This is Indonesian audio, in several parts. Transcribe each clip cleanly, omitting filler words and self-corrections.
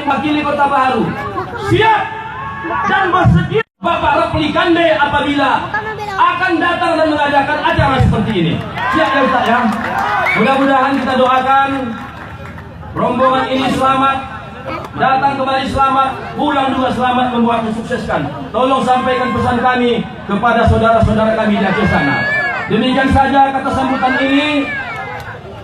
wakili Kota Baru siap dan bersedia Bapak Repli Gande apabila akan datang dan mengadakan acara seperti ini. Siap ya Ustaz ya. Mudah-mudahan kita doakan rombongan ini selamat, datang kembali selamat, pulang juga selamat, membuat mensukseskan. Tolong sampaikan pesan kami kepada saudara-saudara kami di Aceh sana. Demikian saja kata sambutan ini.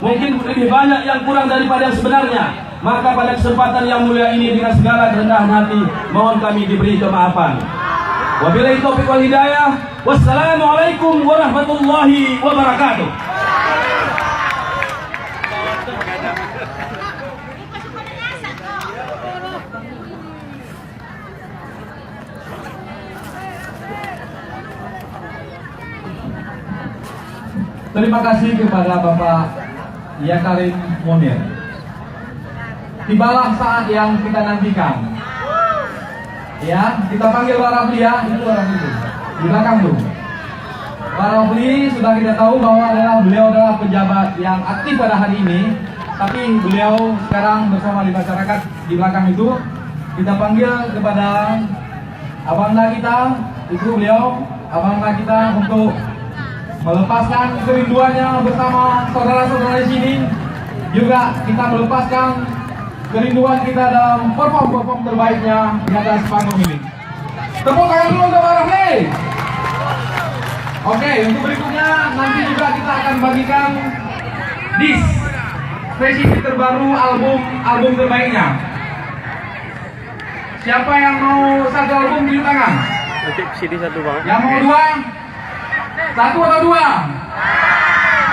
Mungkin lebih banyak yang kurang daripada yang sebenarnya. Maka pada kesempatan yang mulia ini dengan segala kerendahan hati mohon kami diberi kemaafan. Wabillahi taufiq wal hidayah. Wassalamualaikum warahmatullahi wabarakatuh. Terima kasih kepada Bapak Yakarim Munir. Tibalah saat yang kita nantikan. Ya, kita panggil Pak Rafli ya. Itu orang itu di belakang tuh. Pak Rafli sudah kita tahu bahwa beliau adalah pejabat yang aktif pada hari ini. Tapi beliau sekarang bersama di masyarakat di belakang itu. Kita panggil kepada abangda kita, itu beliau abangda kita untuk melepaskan kerinduannya bersama saudara-saudara di sini. Juga kita melepaskan kerinduan kita dalam perform terbaiknya di atas panggung ini. Tepuk tangan dulu untuk Pak Rafli. Oke, untuk berikutnya nanti juga kita akan bagikan disk spesifik terbaru album terbaiknya. Siapa yang mau satu album tunjuk tangan? CD satu Bang. Yang mau dua? Satu atau dua?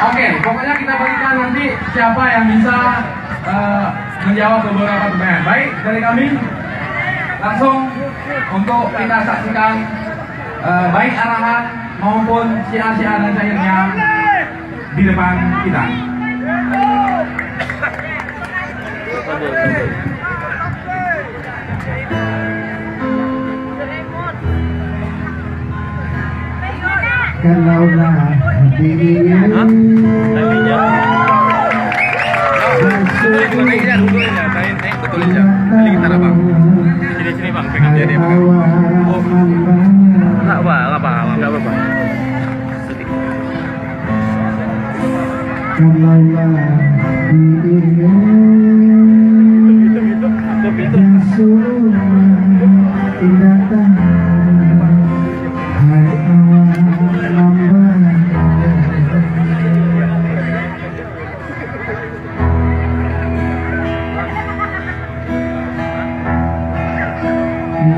Oke, pokoknya kita bagikan nanti siapa yang bisa menjawab beberapa pertanyaan. Baik, dari kami langsung untuk kita saksikan baik arahan maupun syiar-syiar dan syairnya di depan kita. Kalaulah dirinya Sini Bang, pegang dia dia. Enggak apa-apa. kalaulah dirinya semua tidak tahu hari awal lambat.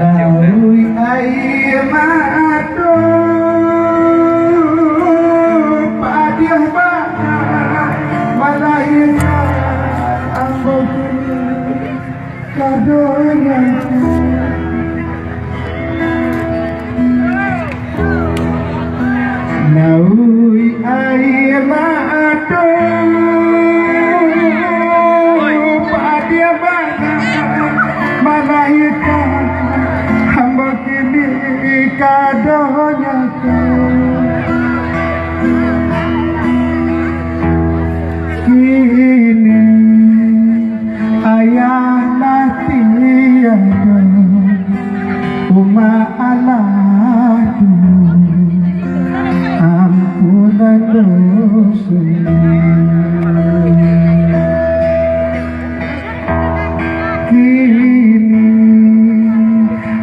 Laui air mata padiah banyak malaikat ambil kadonya. Laui air mata padiah banyak malaikat hamba kini kadonya. Kini ayah tiada umat anak ampunan dosa. Kini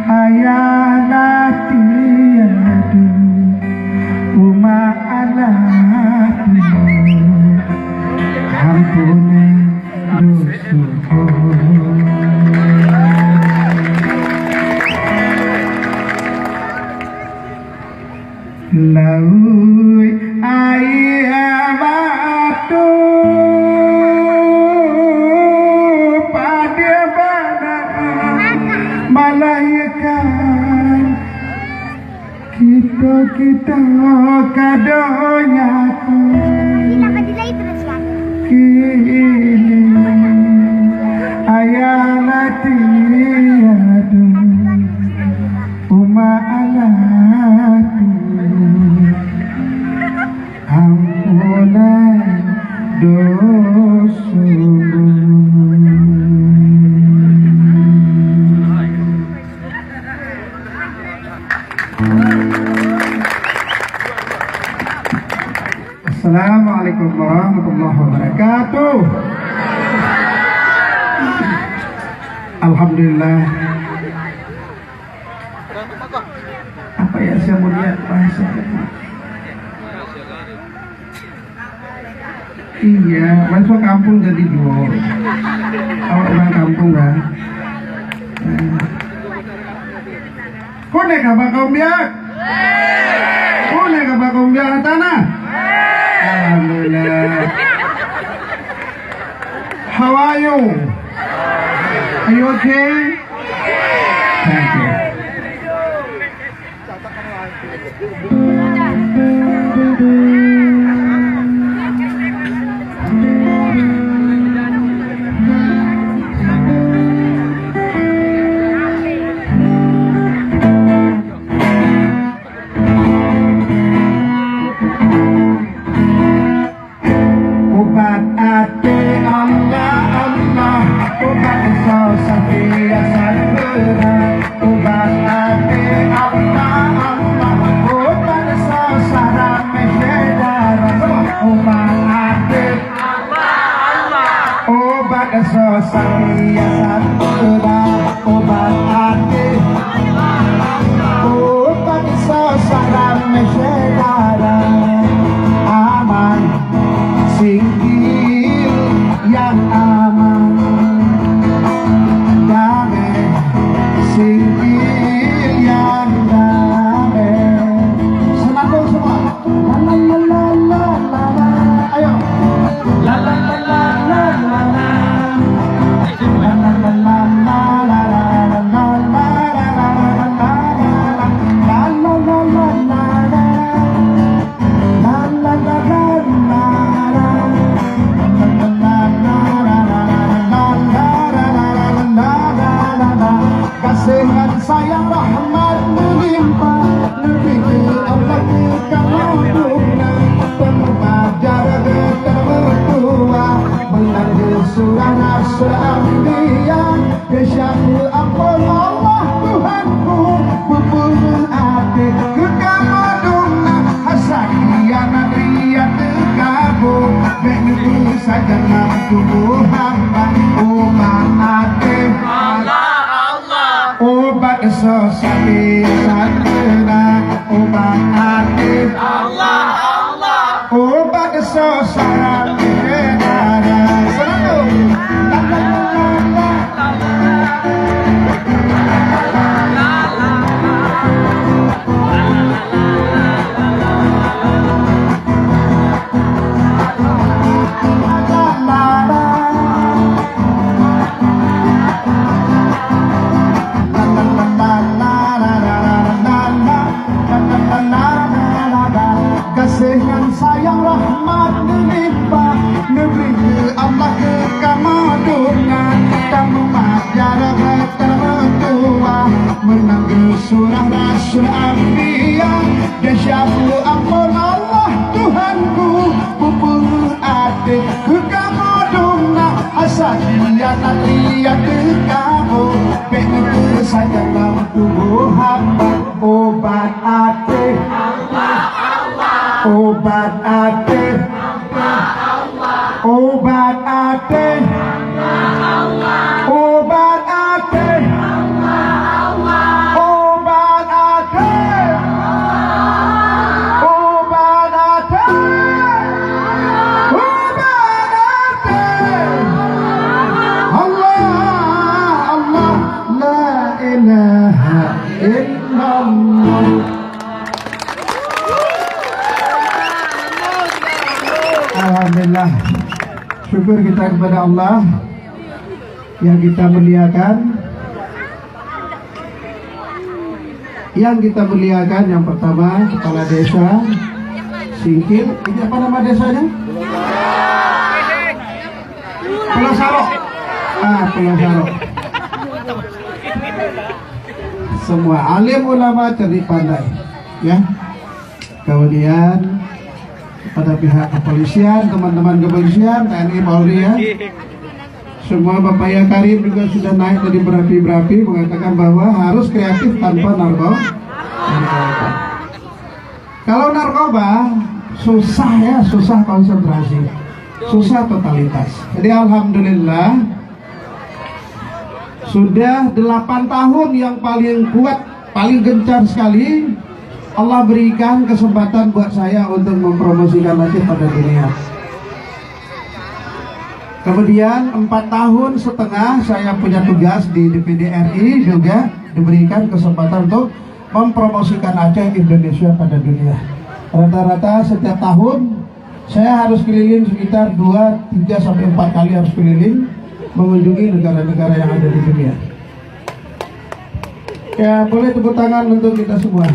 ayah tiada umat anak ampunan dosa. Laui air batu pada badan malaikat kita kadonya. Kini ayah tiada umat anak ampunan dosa. Assalamualaikum warahmatullahi wabarakatuh. Alhamdulillah. Apa ya saya mau lihat bahasa? Iya, masuk kampung jadi dua. Awak orang kampung kan? Kau nak kabar kaum biak? Kau nak kabar kaum biak tanah? Alhamdulillah. How are you? Are you okay? Thank you. Obat ati Allah Allah, obat susah biasa berat. Obat ati Allah Allah, obat susah ramai saudara. Obat ati Allah Allah, obat susah biasa berat. Obat ati Allah Allah, obat susah ramai saudara. Aman singgih yang aman, damai singgih yang damai. Senandung semua. La la la la la la. Ayo. La la la la la la la. La la la la la la la la la la kasihan sayang rahmat melimpah, lebih Allah kamu penuh ajar tertua, menangis suara seambia, kesyaku ampun Allah Tuhanku, membunuh hati kekamaduna, hasakiana riat kamu, begitu saja tubuh hamba, umat hati obat susah bisa berat. Obat hati Allah Allah, obat susah berat. Senandung. La la la la kasihan sayang rahmat melimpah, negeri Allah kekamadungan, kamu majar tertua, menangis surah rasul anbiya, desyaku ampun Allah Tuhanku, pupur hati kekamadungan, asadian lihat kamu, begitu saja dalam tubuh hamba, obat hati obat hati obat hati obat hati obat hati obat hati obat hati Allah Allah la ilaha illallah. Alhamdulillah, syukur kita kepada Allah yang kita muliakan. Yang kita muliakan yang pertama kepala desa Singkil. Ini apa nama desanya? Pulau Sarok. Pulau Sarok. Semua alim ulama cerdik pandai, ya. Kemudian pada pihak kepolisian, teman-teman kepolisian, TNI, Polri, ya. Semua Bapak Ya Karim juga sudah naik tadi berapi-berapi mengatakan bahwa harus kreatif tanpa narkoba. Kalau narkoba susah ya, susah konsentrasi, susah totalitas. Jadi alhamdulillah sudah 8 tahun yang paling kuat, paling gencar sekali Allah berikan kesempatan buat saya untuk mempromosikan Aceh pada dunia. Kemudian 4 tahun setengah saya punya tugas di DPD RI, juga diberikan kesempatan untuk mempromosikan Aceh Indonesia pada dunia. Rata-rata setiap tahun saya harus keliling sekitar 2, 3 sampai 4 kali harus keliling mengunjungi negara-negara yang ada di dunia. Ya, boleh tepuk tangan untuk kita semua.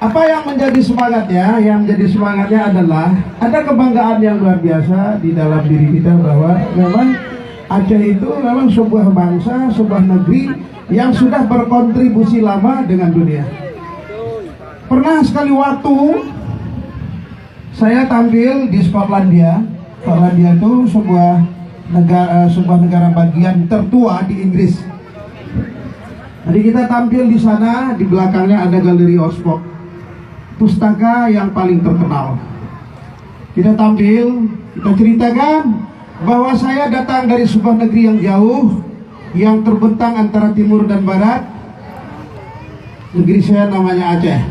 Apa yang menjadi semangatnya? Yang menjadi semangatnya adalah ada kebanggaan yang luar biasa di dalam diri kita bahwa memang Aceh itu memang sebuah bangsa, sebuah negeri yang sudah berkontribusi lama dengan dunia. Pernah sekali waktu saya tampil di Skotlandia. Skotlandia itu sebuah negara bagian tertua di Inggris. Jadi kita tampil di sana, di belakangnya ada Galeri Oxford, pustaka yang paling terkenal. Kita tampil, kita ceritakan bahwa saya datang dari sebuah negeri yang jauh, yang terbentang antara timur dan barat. Negeri saya namanya Aceh.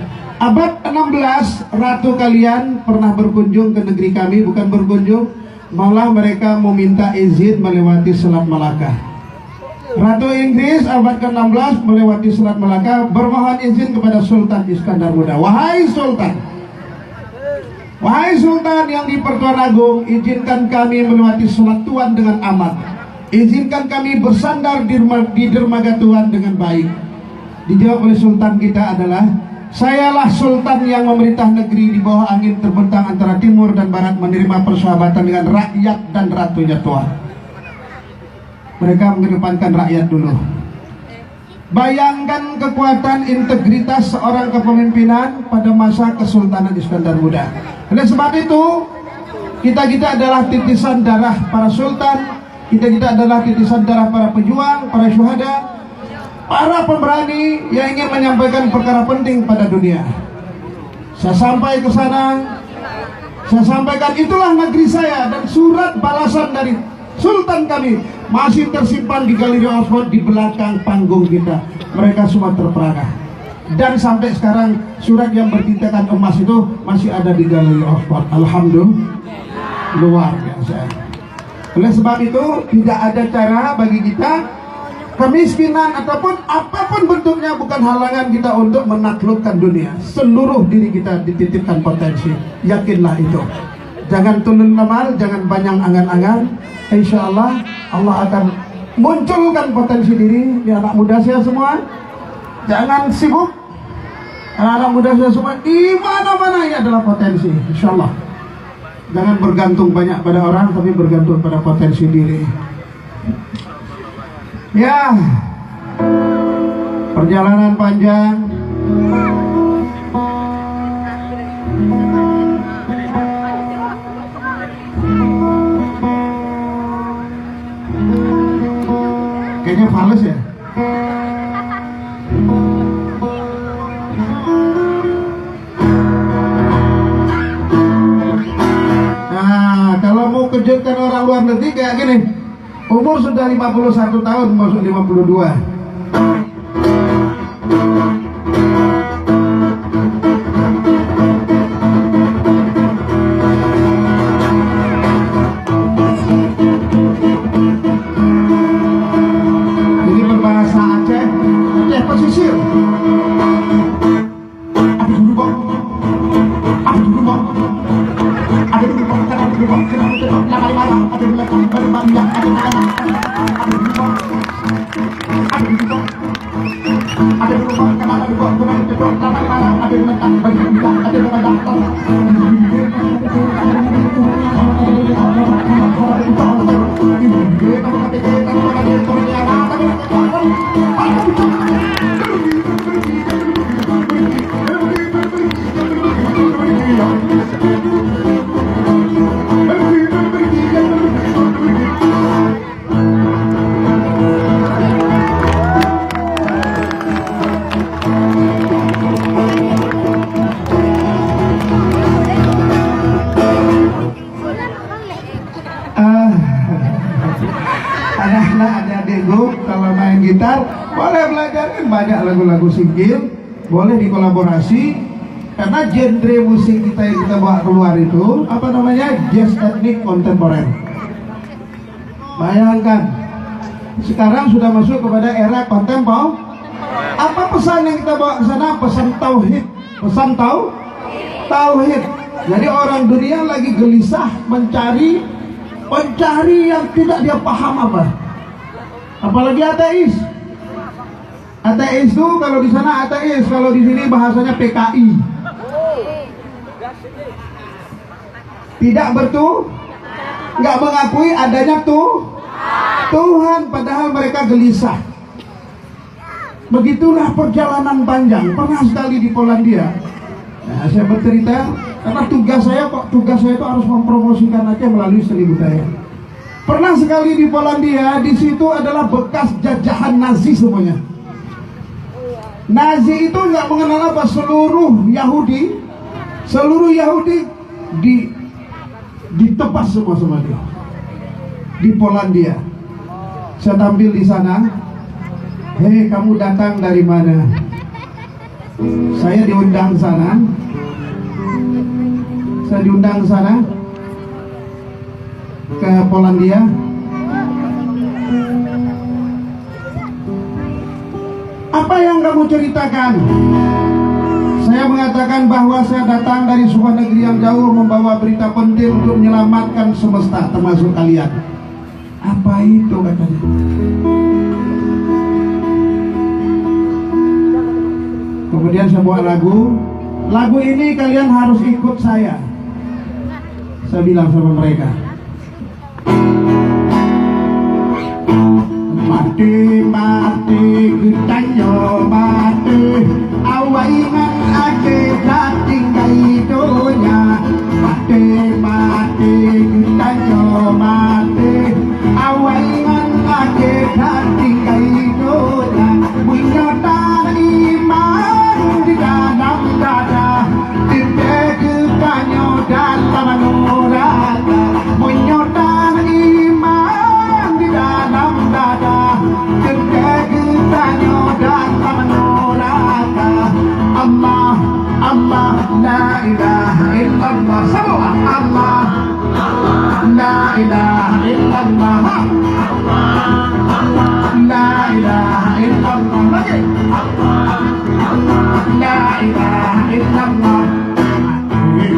Abad 16, ratu kalian pernah berkunjung ke negeri kami, bukan berkunjung, malah mereka meminta izin melewati Selat Malaka. Ratu Inggris abad ke-16 melewati Selat Malaka, bermohon izin kepada Sultan Iskandar Muda. Wahai Sultan yang di Pertuan Agung, izinkan kami melewati Selat Tuan dengan aman. Izinkan kami bersandar di dermaga Tuan dengan baik. Dijawab oleh Sultan kita adalah, sayalah Sultan yang memerintah negeri di bawah angin terbentang antara timur dan barat, menerima persahabatan dengan rakyat dan ratunya Tuan. Mereka mengedepankan rakyat dulu. Bayangkan kekuatan integritas seorang kepemimpinan pada masa Kesultanan Iskandar Muda. Oleh sebab itu, kita adalah titisan darah para sultan, kita adalah titisan darah para pejuang, para syuhada, para pemberani yang ingin menyampaikan perkara penting pada dunia. Saya sampai ke sana, saya sampaikan itulah negeri saya, dan surat balasan dari Sultan kami masih tersimpan di Galeri Oxford di belakang panggung kita. Mereka semua terperangah. Dan sampai sekarang surat yang bertintakan emas itu masih ada di Galeri Oxford. Alhamdulillah, luar biasa. Oleh sebab itu tidak ada cara bagi kita, kemiskinan ataupun apapun bentuknya bukan halangan kita untuk menaklukkan dunia. Seluruh diri kita dititipkan potensi. Yakinlah itu. Jangan tulun amal, jangan banyak angan-angan. Insya Allah, Allah akan munculkan potensi diri di anak muda saya semua. Jangan sibuk. Anak muda saya semua di mana-mana ini adalah potensi. Insya Allah. Jangan bergantung banyak pada orang, tapi bergantung pada potensi diri. Ya, perjalanan panjang. Kayaknya fales ya. Nah, kalau mau kejutkan orang luar negeri kayak gini, umur sudah 51 tahun, masuk 52. Pesisir. Ada dulu bang. Ada dulu bang. Ada dulu bang. Ada dulu bang. Ada dulu bang. Ada dulu bang. Ada dulu bang. Ada dulu bang. Ada dulu bang. Ada dulu bang. Ada dulu bang. Ada dulu bang. Ada dulu bang. Ada dulu bang. anak-anak adik-adik grup kalau main gitar boleh belajarin banyak lagu-lagu singgil, boleh dikolaborasi karena genre musik kita yang kita bawa keluar itu apa namanya, jazz etnik kontemporer. Bayangkan sekarang sudah masuk kepada era kontemporer. Apa pesan yang kita bawa ke sana? Pesan tauhid, pesan tauhid. Jadi orang dunia lagi gelisah mencari yang tidak dia paham apa. Apalagi ateis. Ateis itu kalau di sana ateis, kalau di sini bahasanya PKI. Tidak nggak mengakui adanya Tuhan, padahal mereka gelisah. Begitulah perjalanan panjang. Pernah sekali di Polandia. Nah, saya bercerita karena tugas saya itu harus mempromosikan Aceh melalui seni budaya. Pernah sekali di Polandia, di situ adalah bekas jajahan Nazi semuanya. Nazi itu nggak mengenal apa, seluruh Yahudi ditebas semua sama dia. Di Polandia, saya tampil di sana. Hei, kamu datang dari mana? Saya diundang sana. Ke Polandia. Apa yang kamu ceritakan? Saya mengatakan bahwa saya datang dari sebuah negeri yang jauh membawa berita penting untuk menyelamatkan semesta, termasuk kalian. Apa itu katanya? Kemudian saya buat lagu ini kalian harus ikut saya. Saya bilang sama mereka, mati kita yo mati, awainan ake dating kaidonya. Mati kita yo mati, awainan ake dating kaidonya. Menyota iman di dalam dada, tidak kebanyo dalam nuraka. Menyota iman di dalam dada, tidak kebanyo dalam nuraka. Allah, Allah, la ilaha illallah. Semua Allah, la ilaha illallah. La ilaha illallah. Lagi. La ilaha illallah.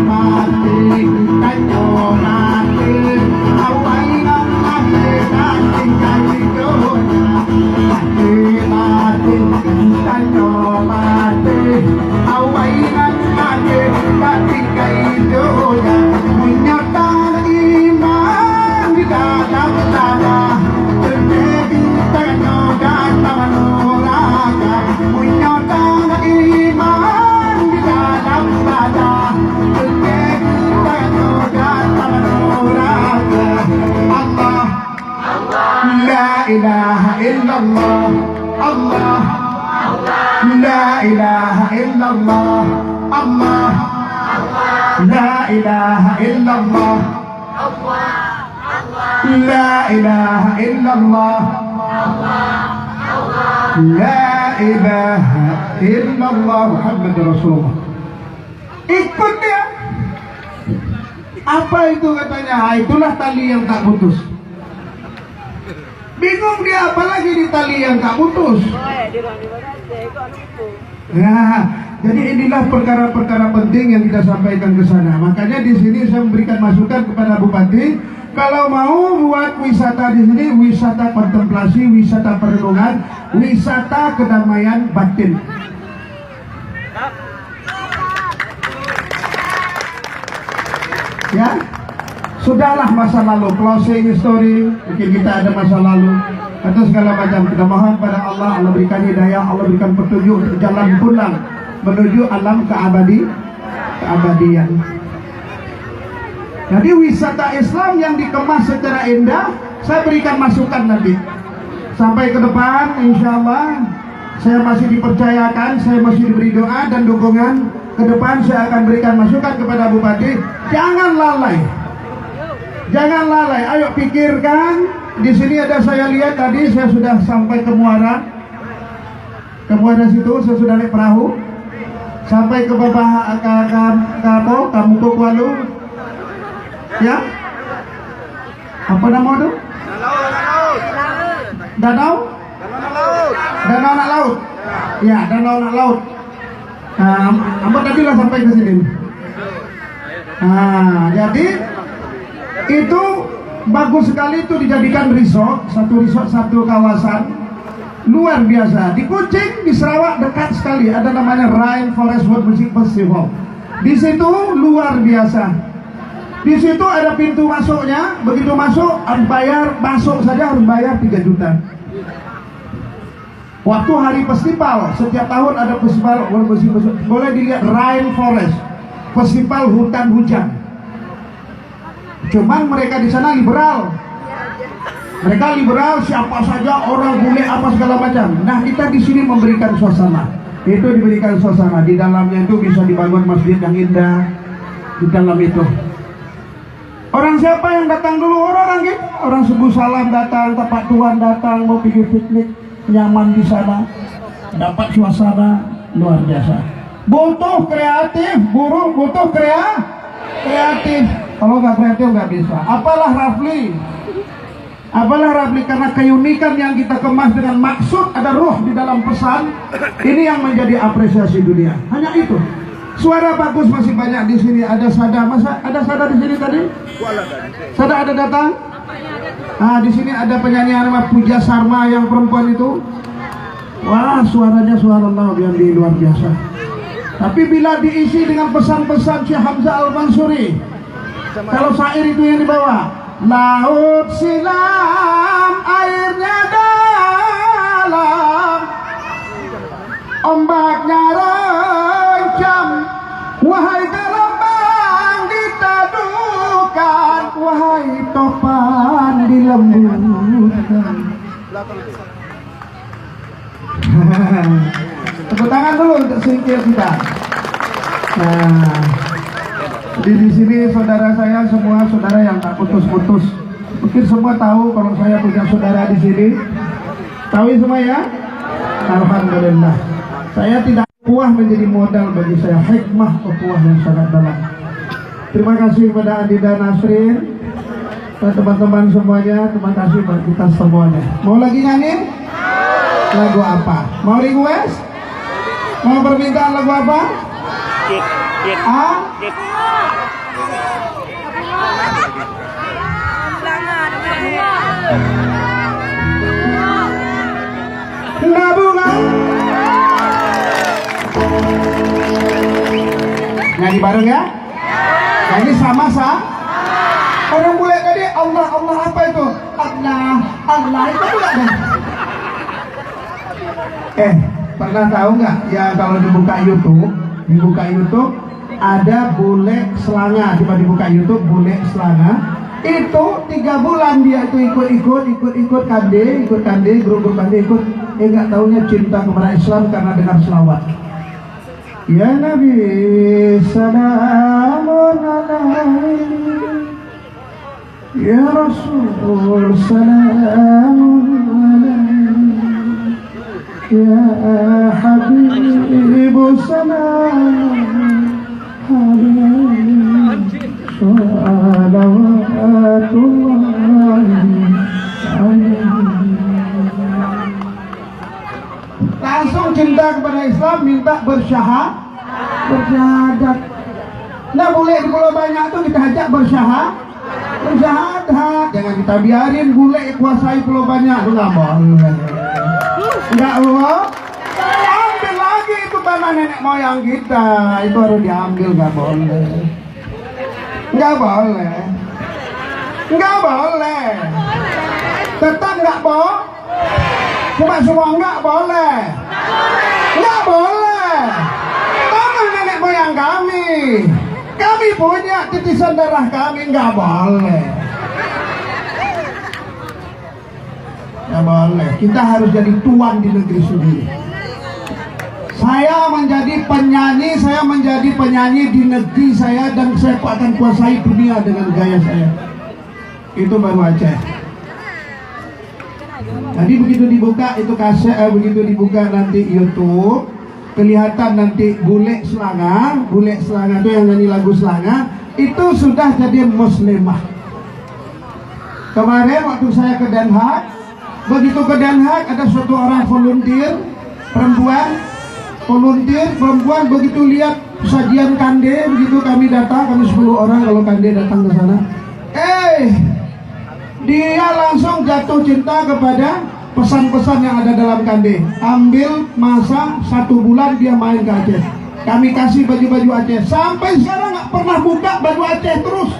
Mati kita yo mati, awainan ake dating kaidonya. Mati kita yo mati, awainan ake dating kaidonya. Menyota iman di dalam dada, terjadi tanyo dalam nuraka. Menyota iman di dalam dada, terjadi tanyo dalam nuraka. Allah, la ilaha illallah. Allah, la ilaha illallah. Allah, la ilaha illallah. La ilaha illallah. La ilaha illallah Muhammad Rasulullah. Ikut dia. Apa itu katanya? Itulah tali yang tak putus. Bingung dia, apalagi di tali yang tak putus. Nah, jadi inilah perkara-perkara penting yang kita sampaikan ke sana. Makanya di sini saya memberikan masukan kepada Bupati, kalau mau buat wisata di sini, wisata kontemplasi, wisata perenungan, wisata kedamaian batin. Ya, sudahlah masa lalu, closing story. Mungkin kita ada masa lalu atau segala macam. Kita mohon pada Allah, Allah berikan hidayah, Allah berikan petunjuk untuk jalan pulang menuju alam keabadian. Jadi wisata Islam yang dikemas secara indah, saya berikan masukan nanti. Sampai ke depan, insya Allah, saya masih dipercayakan, saya masih diberi doa dan dukungan. Ke depan saya akan berikan masukan kepada Bupati. Jangan lalai. Jangan lalai. Ayo pikirkan di sini ada saya lihat tadi saya sudah sampai ke Muara. Ke Muara situ saya sudah naik perahu. Sampai ke bawah Kamu Kualu. Ya. Apa nama itu? Danau anak laut. Ya, danau anak laut. Apa tadi lah sampai ke sini. Jadi itu bagus sekali itu dijadikan resort, satu kawasan luar biasa. Di Kucing, di Sarawak dekat sekali ada namanya Rainforest World Music Festival. Di situ luar biasa. Di situ ada pintu masuknya, begitu masuk harus bayar, masuk saja harus bayar 3 juta. Waktu hari festival, setiap tahun ada festival World Music Festival. Boleh dilihat Rainforest, festival hutan hujan. Cuman mereka di sana liberal. Mereka liberal, siapa saja orang bule apa segala macam. Nah, kita di sini memberikan suasana. Itu diberikan suasana. Di dalamnya itu bisa dibangun masjid yang indah. Di dalam itu. Orang siapa yang datang dulu? Orang gitu. Orang Subuh Salam datang, Tapak Tuan datang, mau pergi piknik, nyaman di sana. Dapat suasana luar biasa. Butuh kreatif, buruh butuh kreatif. Kalau nggak kreatif nggak bisa. Apalah Rafli, karena keunikan yang kita kemas dengan maksud, ada ruh di dalam pesan. Ini yang menjadi apresiasi dunia. Hanya itu. Suara bagus masih banyak di sini. Ada Sada, masa ada Sada di sini tadi? Sada ada datang? Di sini ada penyanyi nama Puja Sarma yang perempuan itu. Wah, suaranya suara Allah yang di luar biasa. Tapi bila diisi dengan pesan-pesan Syekh Hamzah Al-Mansuri, kalau syair itu yang dibawa, laut silam airnya dalam, ombaknya roncam, wahai gelombang ditadukan, wahai topan dilembutkan. Tepuk tangan dulu untuk singkir kita. Nah, di sini saudara saya semua saudara yang tak putus-putus. Mungkin semua tahu kalau saya punya saudara di sini. Tahu semua ya? Alhamdulillah. Saya tidak puas menjadi modal bagi saya, hikmah puas yang sangat dalam. Terima kasih kepada Adinda Nasrin dan teman-teman semuanya. Terima kasih buat kita semuanya. Mau lagi nyanyi? Lagu apa? Mau request? Mau permintaan lagu apa? Bunga. Nyanyi bareng ya? Nyanyi sama. Orang bule tadi Allah apa itu? Allah itu juga kan? Pernah tahu nggak? Ya kalau dibuka YouTube ada bule selanga. Coba dibuka YouTube bule selanga. Itu 3 bulan dia itu ikut kande, grup kande ikut. Nggak taunya cinta kepada Islam karena dengar selawat. Ya Nabi salamun alaihi, ya Rasul salamun alaihi, ya Habib salamun alaihi, salawatullahi alaihi. Langsung cinta kepada Islam, minta bersyahadat. Nah, boleh di Pulau Banyak tuh kita ajak bersyahadat. Jangan kita biarin bule kuasai Pulau Banyak. Enggak boleh. Ambil lagi itu tanah nenek moyang kita. Itu harus diambil, enggak boleh. Tetap enggak boleh. Semua enggak boleh. Tanah nenek moyang kami punya titisan darah kami, enggak boleh. Kita harus jadi tuan di negeri sendiri. Saya menjadi penyanyi di negeri saya, dan saya akan kuasai dunia dengan gaya saya. Itu baru Aceh. Jadi begitu dibuka itu kaset, begitu dibuka nanti YouTube, kelihatan nanti bule Selanga itu yang nyanyi lagu Selanga, itu sudah jadi muslimah. Kemarin waktu saya ke Den Haag, begitu ke Den Haag ada suatu orang volunteer perempuan begitu lihat sajian kande, begitu kami datang, kami 10 orang kalau kande datang ke sana, dia langsung jatuh cinta kepada pesan-pesan yang ada dalam kande. Ambil masa 1 bulan dia main ke Aceh. Kami kasih baju-baju Aceh. Sampai sekarang nggak pernah buka baju Aceh terus.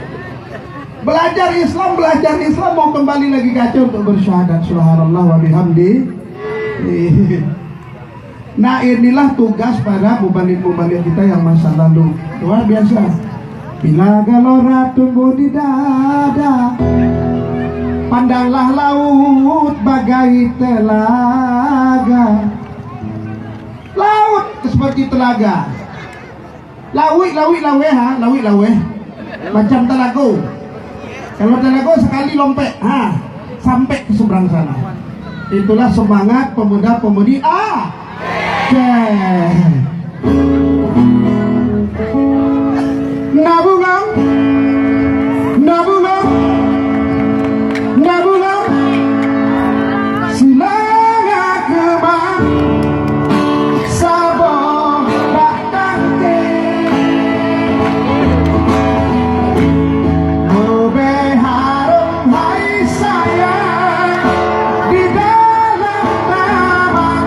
Belajar Islam, mau kembali lagi ke Aceh untuk bersyahadat. Subhanallah wa bihamdi. Nah inilah tugas para mubalik-mubalik kita yang masa lalu. Luar biasa. Bila gelora tumbuh di dada, pandanglah laut bagai telaga. Laut seperti telaga. Lawi lawe. Macam telago. Kalau telago sekali lompek, sampai ke seberang sana. Itulah semangat pemuda-pemudi Aceh. Nabungam. Silanga kebang sabong batang ke Kobe harum hai sayang di dalam taman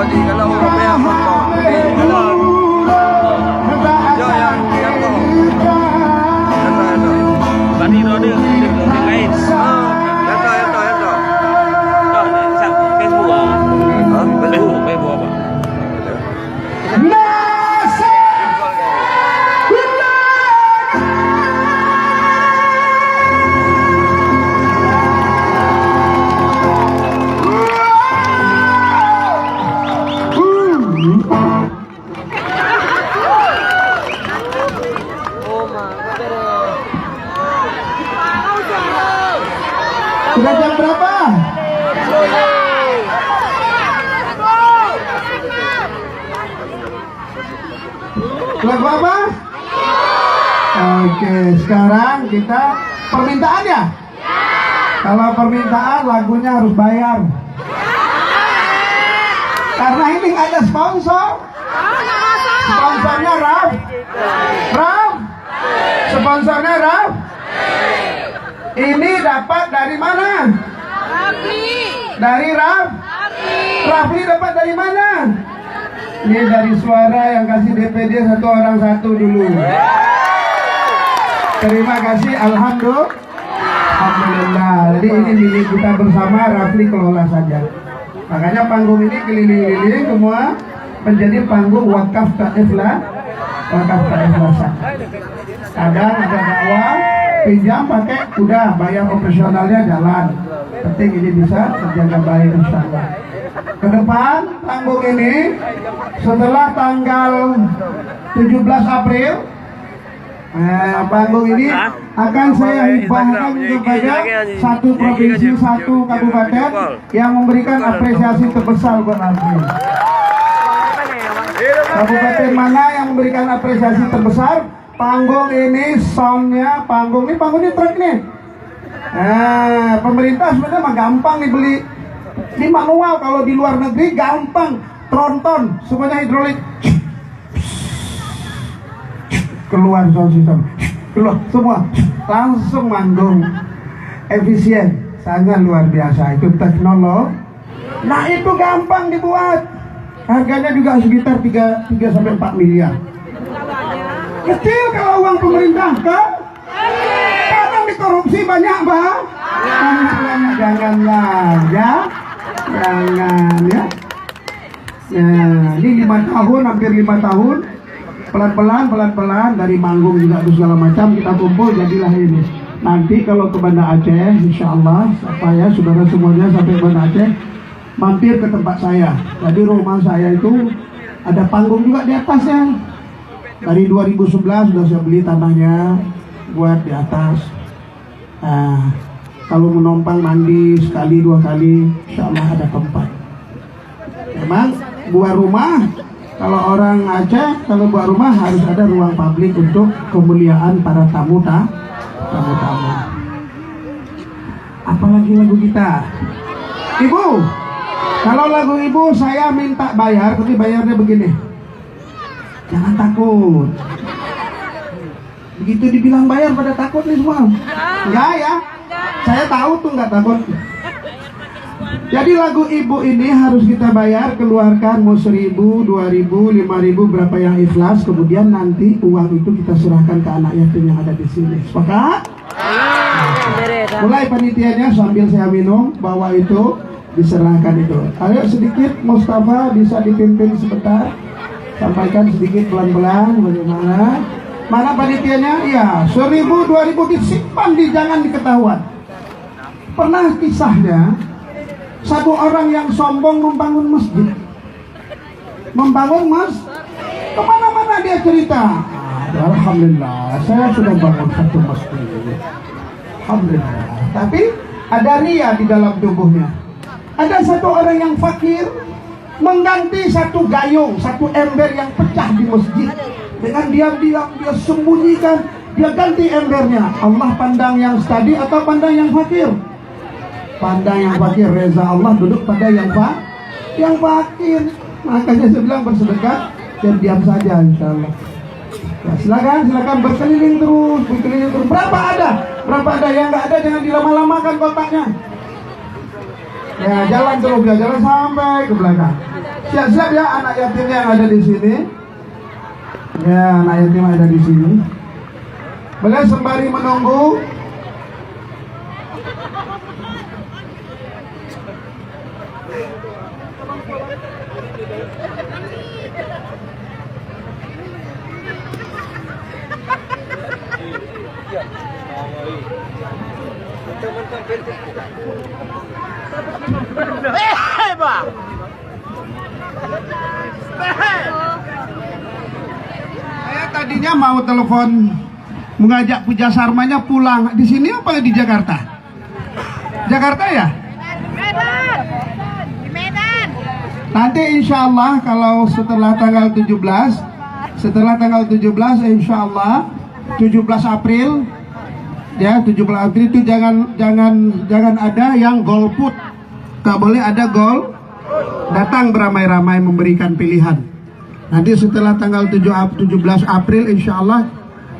tadi kalau yang foto. Kalau Jo yang tu. Bani rode yang lain. Yang tu. Facebook ah. Facebook. Facebook apa? Sudah jam berapa? Lagu apa? Oke, sekarang kita permintaan ya? Kalau permintaan lagunya harus bayar. Karena ini nggak ada sponsor. Sponsornya Raf. Raf. Sponsornya Raf. Ini dapat dari mana? Dari Raf. Rafli dapat dari mana? Ini dari suara yang kasih DPD satu orang satu dulu. Terima kasih, alhamdulillah. Jadi ini milik kita bersama, Rafli kelola saja. Makanya panggung ini keliling-keliling semua menjadi panggung wakaf ta'iflah, wakaf ta'iflasan. Kadang ada dakwah, pinjam pakai, udah bayar operasionalnya jalan. Penting ini bisa terjaga baik insyaallah. Ke depan panggung ini setelah tanggal 17 April panggung ini akan saya hibahkan kepada satu provinsi, satu kabupaten yang memberikan apresiasi terbesar buat Rafli. Kabupaten mana yang memberikan apresiasi terbesar? Panggung ini soundnya, panggung ini truk nih. Pemerintah sebenarnya mah gampang nih beli. Ini manual, kalau di luar negeri gampang, tronton, semuanya hidrolik. Keluar sound system, keluar semua, langsung manggung, efisien, sangat luar biasa. Itu teknologi. Nah itu gampang dibuat, harganya juga sekitar 3-4 miliar. Kecil kalau uang pemerintah kan? Kadang dikorupsi banyak bang. Janganlah ya, jangan ya. Nah ini 5 tahun, hampir 5 tahun. Pelan-pelan dari manggung juga segala macam kita kumpul jadilah ini. Nanti kalau ke Banda Aceh, insya Allah supaya saudara semuanya sampai Banda Aceh mampir ke tempat saya. Jadi rumah saya itu ada panggung juga di atasnya. Dari 2011 sudah saya beli tanahnya buat di atas. Kalau menumpang mandi sekali 2 kali, insya Allah ada tempat. Memang buat rumah. Kalau orang Aceh, kalau buat rumah harus ada ruang publik untuk kemuliaan para tamu. Apalagi lagu kita, Ibu. Kalau lagu Ibu saya minta bayar, tapi bayarnya begini. Jangan takut. Begitu dibilang bayar pada takut nih semua. Enggak ya? Saya tahu tuh nggak takut. Jadi lagu Ibu ini harus kita bayar, keluarkan mau 1.000, 2.000, 5.000 berapa yang ikhlas, kemudian nanti uang itu kita serahkan ke anak yatim yang ada di sini. Sepakat? Mulai panitianya sambil saya minum, bawa itu diserahkan itu. Ayo sedikit Mustafa bisa dipimpin sebentar, sampaikan sedikit pelan-pelan bagaimana. Mana panitianya? Iya, 1.000, 2.000 disimpan jangan diketahuan. Pernah kisahnya satu orang yang sombong membangun masjid. Kemana-mana dia cerita. Alhamdulillah, saya sudah bangun satu masjid. Alhamdulillah. Tapi ada ria di dalam tubuhnya. Ada satu orang yang fakir mengganti satu gayung, satu ember yang pecah di masjid. Dengan diam-diam dia sembunyikan, dia ganti embernya. Allah pandang yang tadi atau pandang yang fakir? Pandang yang fakir. Reza Allah duduk pada yang fakir. Makanya saya bilang bersedekah dan diam saja insyaallah. Ya, silakan berkeliling terus. Berapa ada yang nggak ada jangan dilama-lamakan kotaknya. Ya jalan terus, jalan sampai ke belakang. Siap-siap ya anak yatim yang ada di sini. Ya, anak yatim yang ada di sini. Boleh sembari menunggu. Saya tadinya mau telepon mengajak Puja Sarmanya pulang di sini apa di Jakarta? Jakarta ya? Di Medan. Nanti insya Allah kalau setelah tanggal 17 insya Allah 17 April ya 17 April itu jangan ada yang golput, gak boleh ada gol, datang beramai-ramai memberikan pilihan. Nanti setelah tanggal 17 April insya Allah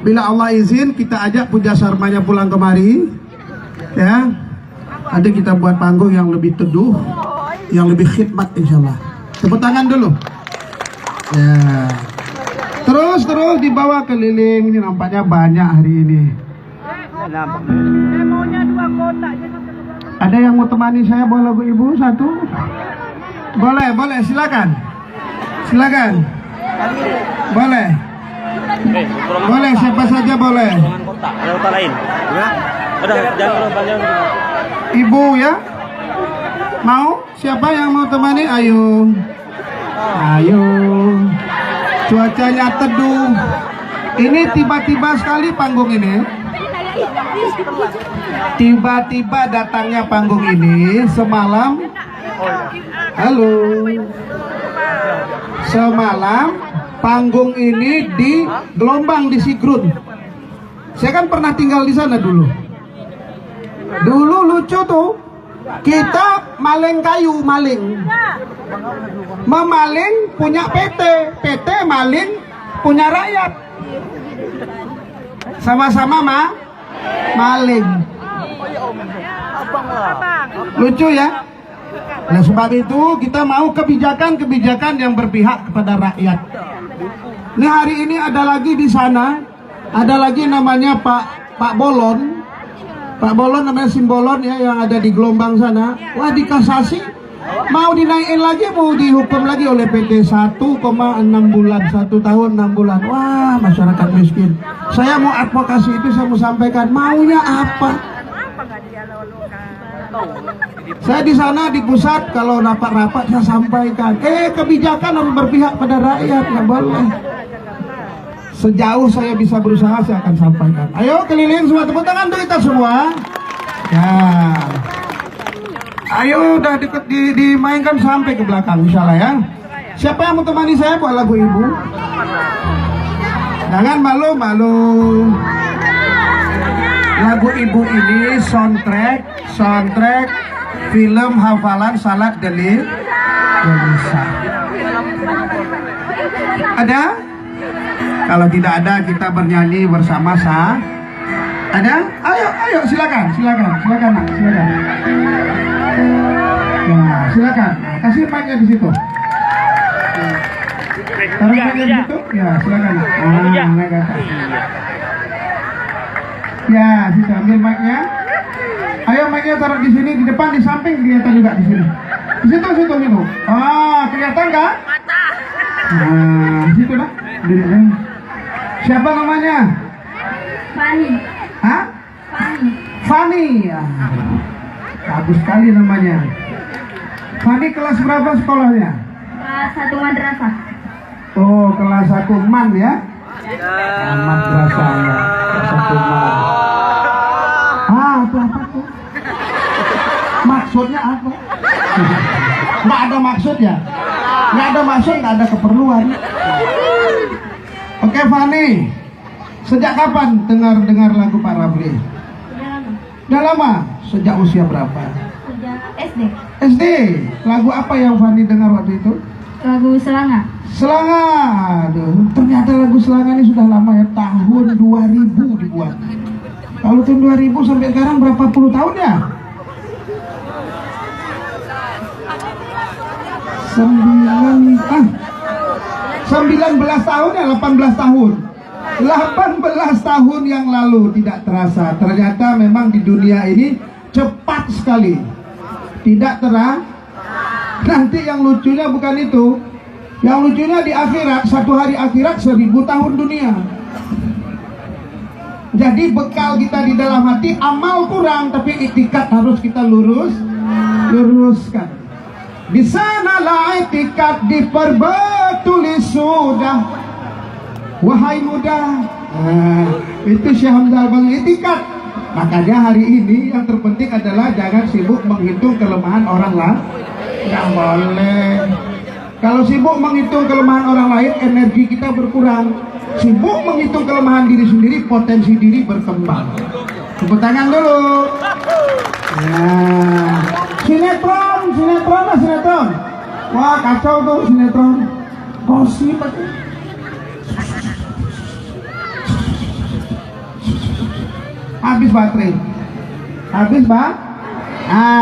bila Allah izin kita ajak Puja Sarmanya pulang kemari ya, nanti kita buat panggung yang lebih teduh, yang lebih khidmat insya Allah. Tepuk tangan dulu ya. Terus dibawa keliling. Ini nampaknya banyak hari ini. Ada yang mau temani saya bawa lagu ibu satu? Boleh, silakan. Boleh, siapa saja boleh. Ada kota lain. Udah, jangan panjang. Ibu ya, mau? Siapa yang mau temani? Ayo. Cuacanya teduh. Ini tiba-tiba sekali panggung ini. Tiba-tiba datangnya panggung ini semalam. Halo. Semalam panggung ini di Gelombang di Sigrun. Saya kan pernah tinggal di sana dulu. Dulu lucu tuh. Kita maling kayu, memaling punya PT maling punya rakyat. Sama-sama maling. Lucu ya. Nah sebab itu kita mau kebijakan yang berpihak kepada rakyat. Ini hari ini ada lagi di sana, ada lagi namanya Pak Bolon. Pak Bolon namanya Simbolon ya, yang ada di Gelombang sana. Wah dikasasi, mau dinaikin lagi, mau dihukum lagi oleh PT 1,6 bulan, 1 tahun 6 bulan. Wah masyarakat miskin. Saya mau advokasi itu, saya mau sampaikan maunya apa. Saya di sana di pusat kalau rapat-rapat saya sampaikan, kebijakan harus berpihak pada rakyat, nggak boleh. Sejauh saya bisa berusaha saya akan sampaikan. Ayo keliling semua, tepuk tangan untuk kita semua. Ya. Ayo udah deket dimainkan sampai ke belakang insyaallah ya. Siapa yang mau temani saya buat lagu ibu? Jangan malu-malu. Lagu ibu ini soundtrack film hafalan salat Delisa. Ada? Kalau tidak ada kita bernyanyi bersama Ada? Ayo silakan. Nah, silakan. Kasih mic-nya di situ. Taruh mic-nya di situ. Ya, silakan. Naik ke atas. Ya, situ ambil mic-nya. Ayo mic-nya taruh di sini, di depan, di samping, kelihatan juga di sini. Di situ. Kelihatan kan? Nah, situ dah. Siapa namanya? Fani. Hah? Fani. Ya. Bagus sekali namanya. Fani kelas berapa sekolahnya? Kelas 1 madrasah. Oh, kelas 1 man ya? Madrasah ya. Kelas 1 man. Itu apa tuh? Maksudnya apa? Nggak ada maksud ya? Nggak ada maksud, nggak ada keperluan. Oke Fani, sejak kapan dengar lagu Pak Rafli? Udah lama. Sejak usia berapa? Sejak SD. SD. Lagu apa yang Fani dengar waktu itu? Lagu Selanga. Aduh, ternyata lagu Selanga ini sudah lama ya, tahun 2000 dibuat. Kalau tahun 2000 sampai sekarang berapa puluh tahun ya? 19 tahun ya, 18 tahun. 18 tahun yang lalu tidak terasa. Ternyata memang di dunia ini cepat sekali. Tidak terang. Nanti yang lucunya bukan itu. Yang lucunya di akhirat, satu hari akhirat 1000 tahun dunia. Jadi bekal kita di dalam hati, amal kurang, tapi itikad harus kita luruskan. Di sanalah itikad diperbetuli sudah. Wahai muda, itu Syekh Hamzah Al-Bazmuli itikad. Makanya hari ini yang terpenting adalah jangan sibuk menghitung kelemahan orang lain. Nggak boleh. Kalau sibuk menghitung kelemahan orang lain, energi kita berkurang. Sibuk menghitung kelemahan diri sendiri, potensi diri berkembang. Tepuk tangan dulu. Nah, sinetron. Wah, kacau tuh sinetron. Gosip. Habis baterai.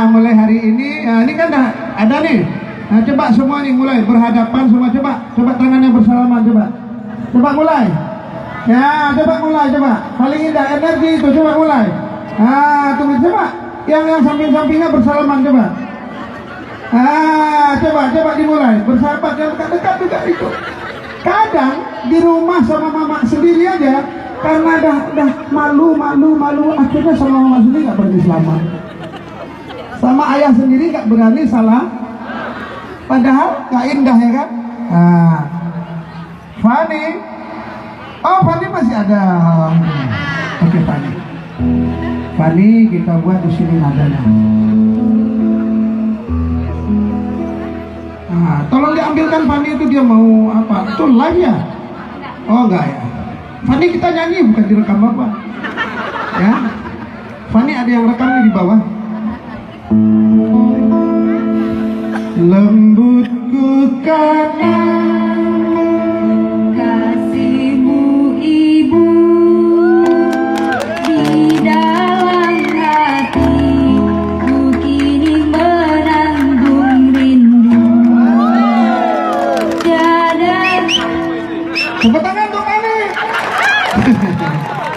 Mulai hari ini kan ada nih. Nah, coba semua nih mulai berhadapan semua, coba tangannya bersalaman, coba mulai. Ya, coba. Paling indah energi itu, coba mulai. Tunggu, coba. Yang samping-sampingnya bersalaman, coba. Coba dimulai. Bersahabat, yang dekat itu. Kadang di rumah sama mama sendiri aja, karena dah malu, akhirnya sama mama sendiri nggak berani selamat. Sama ayah sendiri nggak berani salah. Padahal gak indah ya kan? Fani masih ada. Oke, Fani kita buat di sini nadanya. Tolong diambilkan Fani itu, dia mau apa? Itu live ya? Oh enggak ya? Fani kita nyanyi bukan direkam apa? Ya? Fani ada yang rekamnya di bawah. Lembutku karena kasihmu ibu di dalam hatiku kini menanggung rindu. tepuk tangan tuh Fani.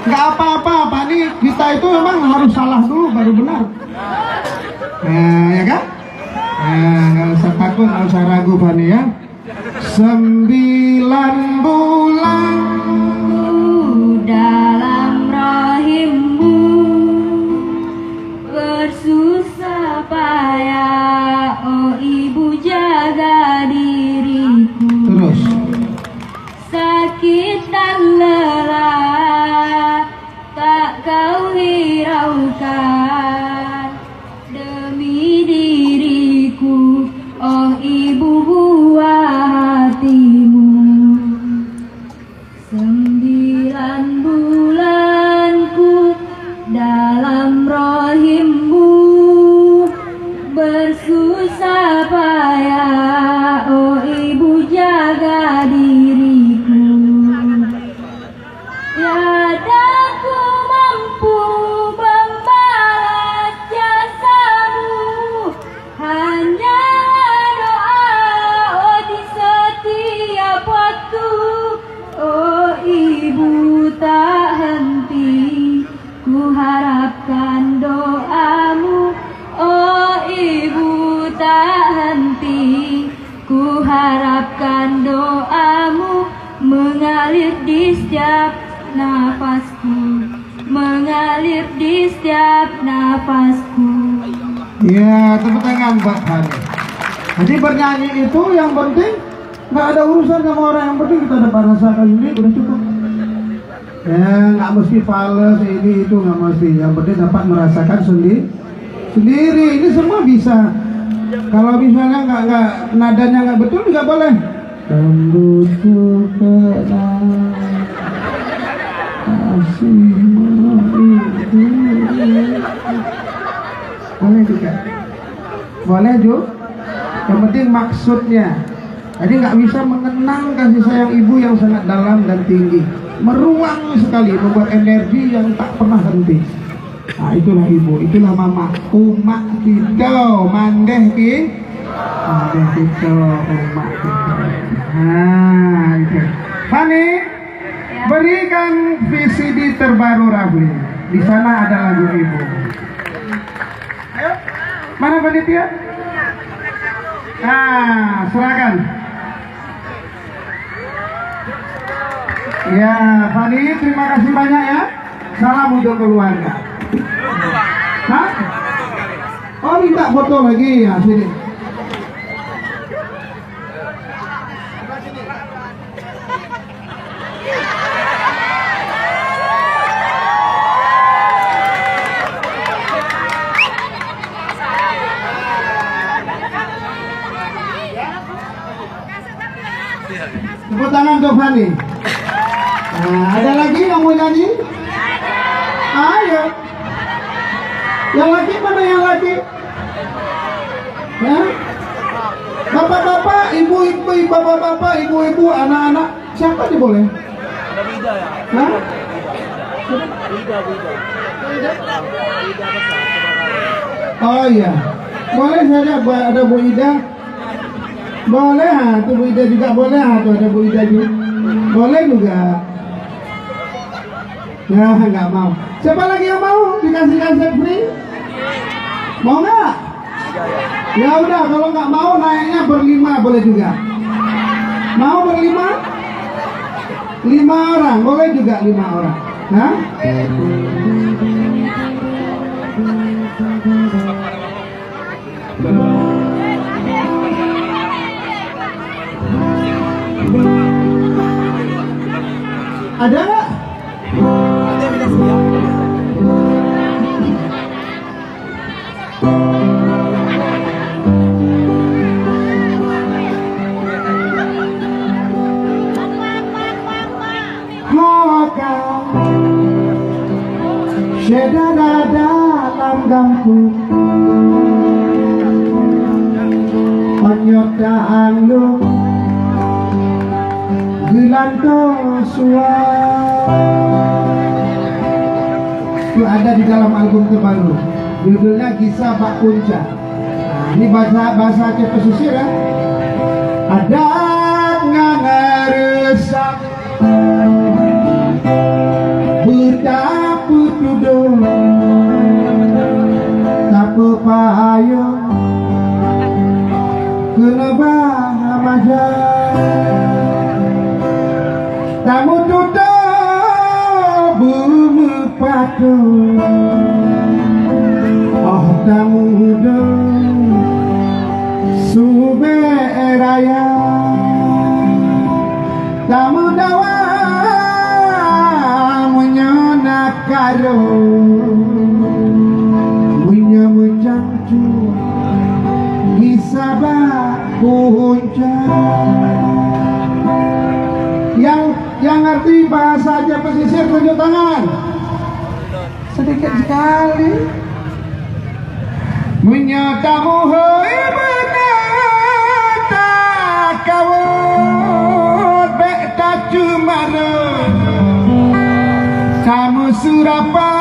Nggak apa-apa Fani, kita itu memang harus salah dulu baru benar. Ya kan? Nggak usah takut, nggak usah ragu Fani ya. 9 bulan dalam rahimmu bersusah payah, oh ibu jaga diriku. terus. Sakit dan lelah tak kau hiraukan demi diriku, oh ibu buah hatimu. 9 bulanku dalam rahimmu bersusah payah, oh ibu jaga diriku. Tiadaku mampu membalas jasamu, hanya doa, oh di setiap waktu, oh ibu tak henti ku harapkan doamu, oh ibu tak henti ku harapkan doamu, mengalir di setiap nafasku, mengalir di setiap nafasku. Ya, tepuk tangan buat Fani. Jadi bernyanyi itu yang penting nggak ada urusan sama orang, yang penting kita dapat rasakan ini udah cukup. Ya, nggak mesti fals ini itu, nggak mesti. Yang penting dapat merasakan sendiri. Ini semua bisa. Kalau misalnya nggak nadanya nggak betul juga boleh. Lembutku kenal kasihmu itu. Boleh juga. Boleh juga. Yang penting maksudnya. Jadi nggak bisa mengenang kasih sayang ibu yang sangat dalam dan tinggi, meruang sekali, membuat energi yang tak pernah henti. Nah itulah ibu, itulah mama, umak kita mandeh ki Ada itu umat kita. Nah, itu. Fani, berikan VCD terbaru Rafli. Di sana ada lagu ibu. Ayo, mana panitia? Nah, serahkan. Ya, Fani, terima kasih banyak ya. Salam untuk keluarga. Hah? Oh, minta foto lagi ya, sini. Tepuk tangan untuk Fani. Nah, ada lagi yang mau nyanyi? Ayo. Yang laki mana yang laki? Ya? Bapak-bapak, ibu-ibu, bapak-bapak, ibu-ibu, anak-anak, siapa nih boleh? Ada Bida ya? Hah? Bida. Oh iya, boleh saja ada Bu Ida. Boleh, tuh Bu Ida juga boleh, tuh ada Bu Ida juga. Boleh juga. Ya, nggak mau. Siapa lagi yang mau dikasih kaset free? Mau nggak? Ya udah, kalau nggak mau naiknya berlima boleh juga. Mau berlima? 5 orang, boleh juga 5 orang. Hah? Ada nggak? Sedara dalam gamku penyertaan lu gelanto suara itu ada di dalam album terbaru, judulnya Kisah Pak Punca. Nah, ini bahasa Aceh pesisir ya. Ada ngeresap berdapu tudung tapu payo kena bahamaja tamu tutup bumi patu oh tamu dong sube raya tamu dawa karo punya mencancu bisa punca yang ngerti bahasa Aceh pesisir tunjuk tangan. Sedikit sekali. Menyatamu hoi benata kawat beta cumara kamu surapa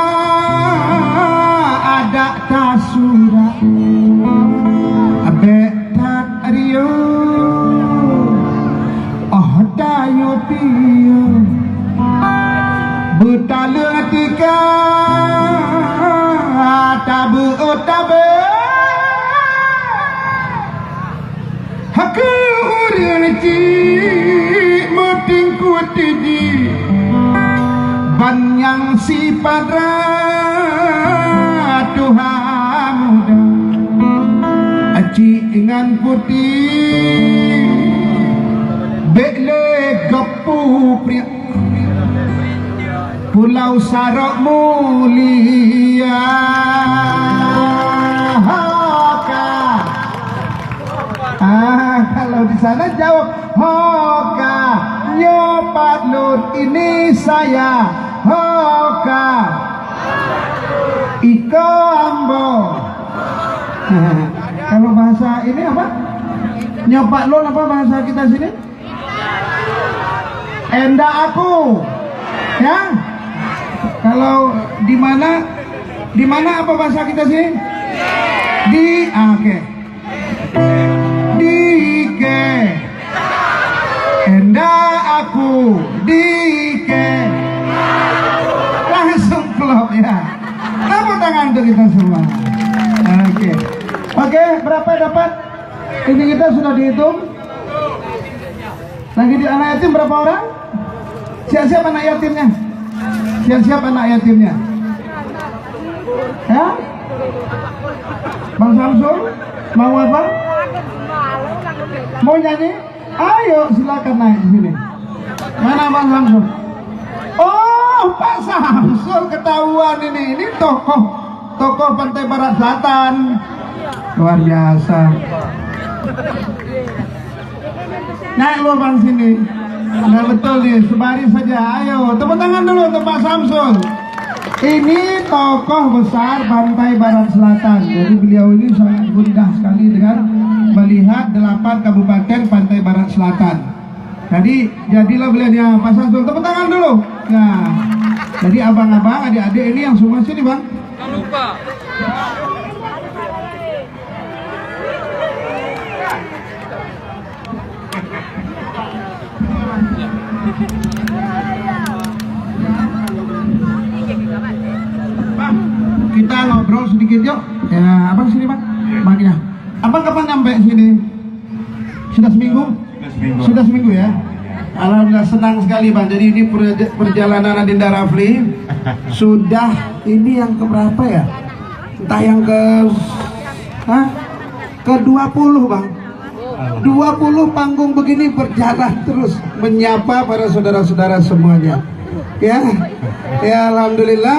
ada tasura abek tak rio oh dayo piyo butale tika tabu otabe haku urici muting kutiji Banyang si padra Tuhan muda Aci ingan putih Bekle gepu priak Pulau Sarok mulia Hoka. Kalau di sana jawab Hoka. Nyopat lut ini saya Hoka Iko Ambo. Kalau bahasa ini apa? Nyopat lut apa bahasa kita sini? Enda aku. Ya. Kalau di mana apa bahasa kita sini? Di oke. kita semua. Oke. Oke, berapa dapat? Ini kita sudah dihitung. Lagi di anak yatim berapa orang? Siap-siap anak yatimnya. Siap-siap anak yatimnya. Ya? Bang Samsul, mau apa? Mau nyanyi? Ayo silakan naik di sini. Mana Bang Samsul? Oh, Pak Samsul ketahuan ini tokoh Pantai Barat Selatan. Luar biasa. Naik lu Bang sini. Nah betul nih, sebaris saja. Ayo, tepuk tangan dulu untuk Pak Samsul. Ini tokoh besar Pantai Barat Selatan. Jadi beliau ini sangat gundah sekali dengan melihat 8 kabupaten Pantai Barat Selatan. Jadi jadilah beliaunya Pak Samsul. Tepuk tangan dulu. Nah, jadi abang-abang, adik-adik ini yang semua sini Bang. Jangan lupa. Kita ngobrol sedikit yuk. Ya, abang sini Bang. Bang ya. Abang kapan nyampe sini? Sudah seminggu? Sudah seminggu ya. Alhamdulillah senang sekali Bang. Jadi ini perjalanan Adinda Rafli sudah ini yang keberapa ya? Entah yang ke 20 Bang. 20 panggung begini berjalan terus menyapa para saudara-saudara semuanya. Ya Alhamdulillah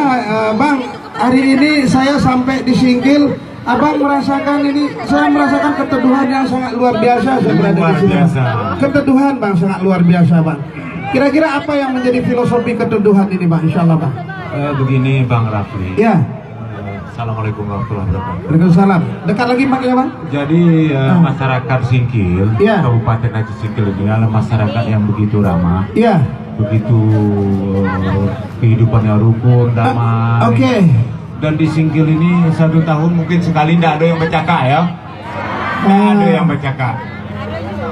Bang, hari ini saya sampai di Singkil. Abang merasakan ini, saya merasakan keteduhan yang sangat luar biasa. Saya berada di sini. Keteduhan Bang sangat luar biasa Bang. Kira-kira apa yang menjadi filosofi keteduhan ini Bang? Insya Allah Bang. Begini Bang Rafli. Ya. Assalamualaikum warahmatullahi wabarakatuh. Waalaikumsalam. Dekat lagi Bang ya Bang. Jadi masyarakat Singkil, Ya. Kabupaten Aceh Singkil ini adalah masyarakat yang begitu ramah. Iya. Begitu kehidupannya rukun, damai. Oke. Dan di Singkil ini 1 tahun mungkin sekali tidak ada yang bercakap ya. Tidak ada yang bercakap.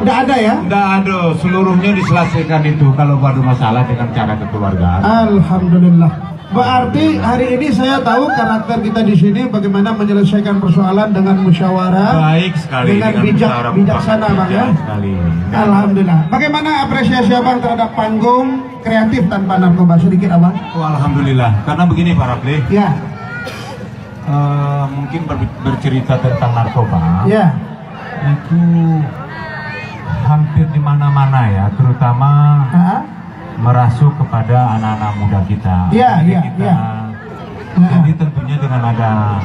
Tidak ada ya? Tidak ada, seluruhnya diselesaikan itu kalau baru masalah dengan cara kekeluargaan. Alhamdulillah. Berarti hari ini saya tahu karakter kita di sini bagaimana menyelesaikan persoalan dengan musyawarah. Baik sekali dengan musyawarah bijaksana Bang ya. Sekali. Alhamdulillah. Bagaimana apresiasi Abang terhadap panggung kreatif tanpa narkoba sedikit Abang? Oh, alhamdulillah. Karena begini Pak Rafli. Ya. Mungkin bercerita tentang narkoba. Ya. Itu hampir di mana-mana ya, terutama merasuk kepada anak-anak muda kita. Iya, Jadi iya, kita, iya. Jadi tentunya dengan ada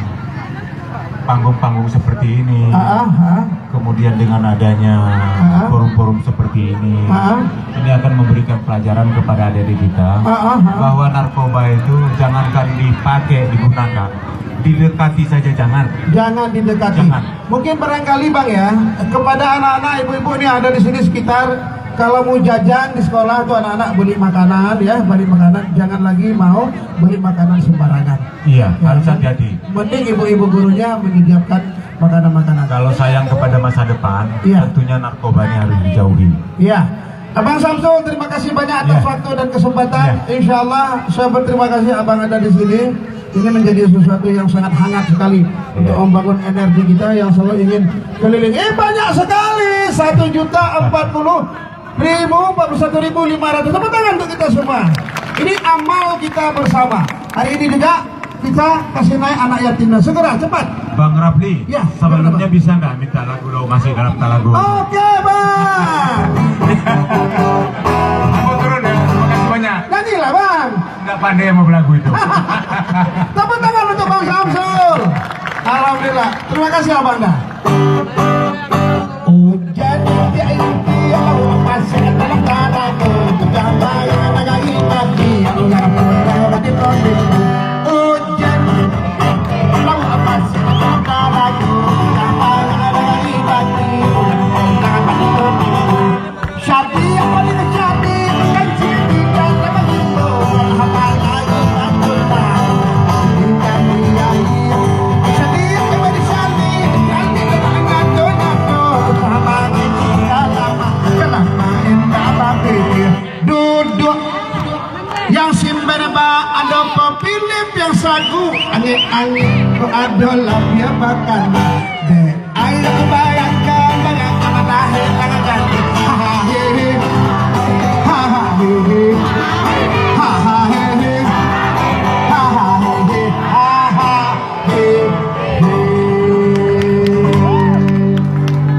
panggung-panggung seperti ini, kemudian dengan adanya forum-forum seperti ini akan memberikan pelajaran kepada adik-adik kita bahwa narkoba itu jangankan dipakai, digunakan, didekati saja jangan Didekati. Jangan. Mungkin barangkali Bang ya, kepada anak-anak ibu-ibu ini ada di sini sekitar, kalau mau jajan di sekolah tuh anak-anak beli makanan ya, jangan lagi mau beli makanan sembarangan. Iya, Ya, harus hati-hati. Mending ibu-ibu gurunya menyediakan makanan-makanan. Kalau sayang kepada masa depan, Iya. tentunya narkobanya harus dijauhi. Iya. Abang Samsul, terima kasih banyak atas Iya. waktu dan kesempatan. Iya. Insya Allah saya berterima kasih Abang ada di sini. Ini menjadi sesuatu yang sangat hangat sekali untuk membangun energi kita yang selalu ingin keliling. Banyak sekali, 1.040.041.500. Tepuk tangan untuk kita semua. Ini amal kita bersama. Hari ini juga kita kasih naik anak yatimnya. Segera, cepat. Bang Rafli, Ya, sebelumnya bisa nggak minta lagu lo masih dalam lagu? Oke Bang. Mau turun ya? Terima kasih banyak. Nyanyilah Bang. Nggak pandai mau lagu itu. Tepuk tangan untuk Bang Samsul. Alhamdulillah. Terima kasih Abang dah. Hujan di impian masih dalam tanahku, kegambaran negari mati Allah melewati prodiku. Hujan lalu masih dalam tanahku, kegambaran negari mati Allah melewati prodiku. Syati yang paling syati bukan cinti dan sama itu berhafal lagi Abdullah hingga meriah. Syati yang paling syati nanti dengan donaku sama cinta lama kenapa entah berpikir duduk yang simpen ba ada pepilip yang sagu angin-angin adalah dia makan de ayo bayangkan bagaimana lahir anak ganti hahaha hahaha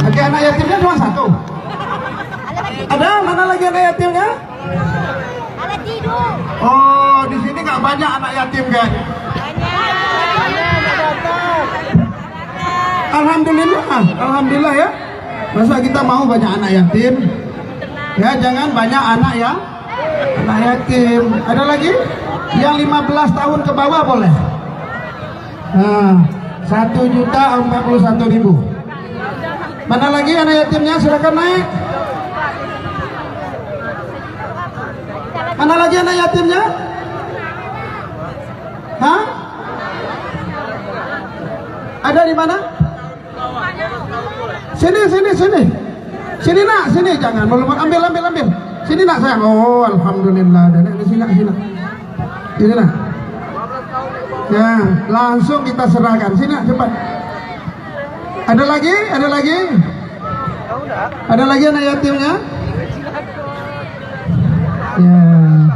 Oke, anak yatimnya cuma satu. Ada mana lagi anak yatimnya? Ada tidur. Oh, di sini nggak banyak anak yatim kan? Alhamdulillah, alhamdulillah ya. Masa kita mau banyak anak yatim? Ya, jangan banyak anak ya. Anak yatim. Ada lagi? Yang 15 tahun ke bawah boleh. Nah, 1.041.000. Mana lagi anak yatimnya? Silakan naik. Mana lagi anak yatimnya? Hah? Ada di mana? Sini. Sini nak, sini jangan ambil. Sini nak sayang. Oh, alhamdulillah. Dan sini. Sini nak. Ya, langsung kita serahkan. Sini nak, cepat. Ada lagi? Ada lagi anak yatimnya? Ya,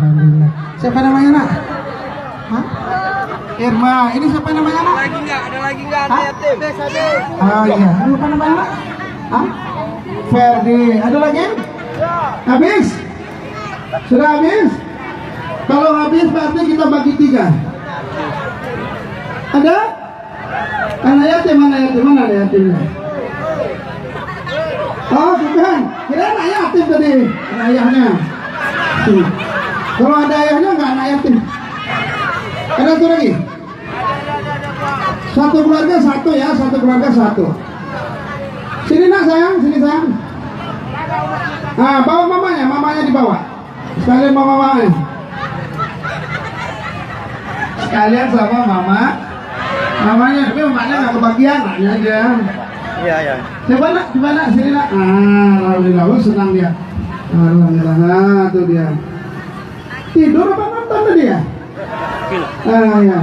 alhamdulillah. Siapa namanya nak? Hah? Irma. Ini siapa namanya nak? Ada lagi enggak anak yatim? Oh iya. Apa namanya nak? Hah? Ferdi. Ada lagi? Habis? Sudah habis? Kalau habis berarti kita bagi 3. Ada? Anak yatim, mana anak yatimnya? Oh bukan, kira anak yatim tadi, anak ayahnya. Kalau ada ayahnya nggak anak yatim. Ada satu lagi? Satu keluarga satu ya, satu keluarga satu. Sini nak sayang, sini sayang. Nah, bawa mamanya dibawa. Sekalian bawa mamanya. Sekalian sama mamanya, tapi mamanya nggak kebagian, anaknya aja. Iya. Coba nak, sini nak. Alhamdulillah, senang dia. Alhamdulillah, tuh dia. Tidur apa nonton tadi ya? Ya.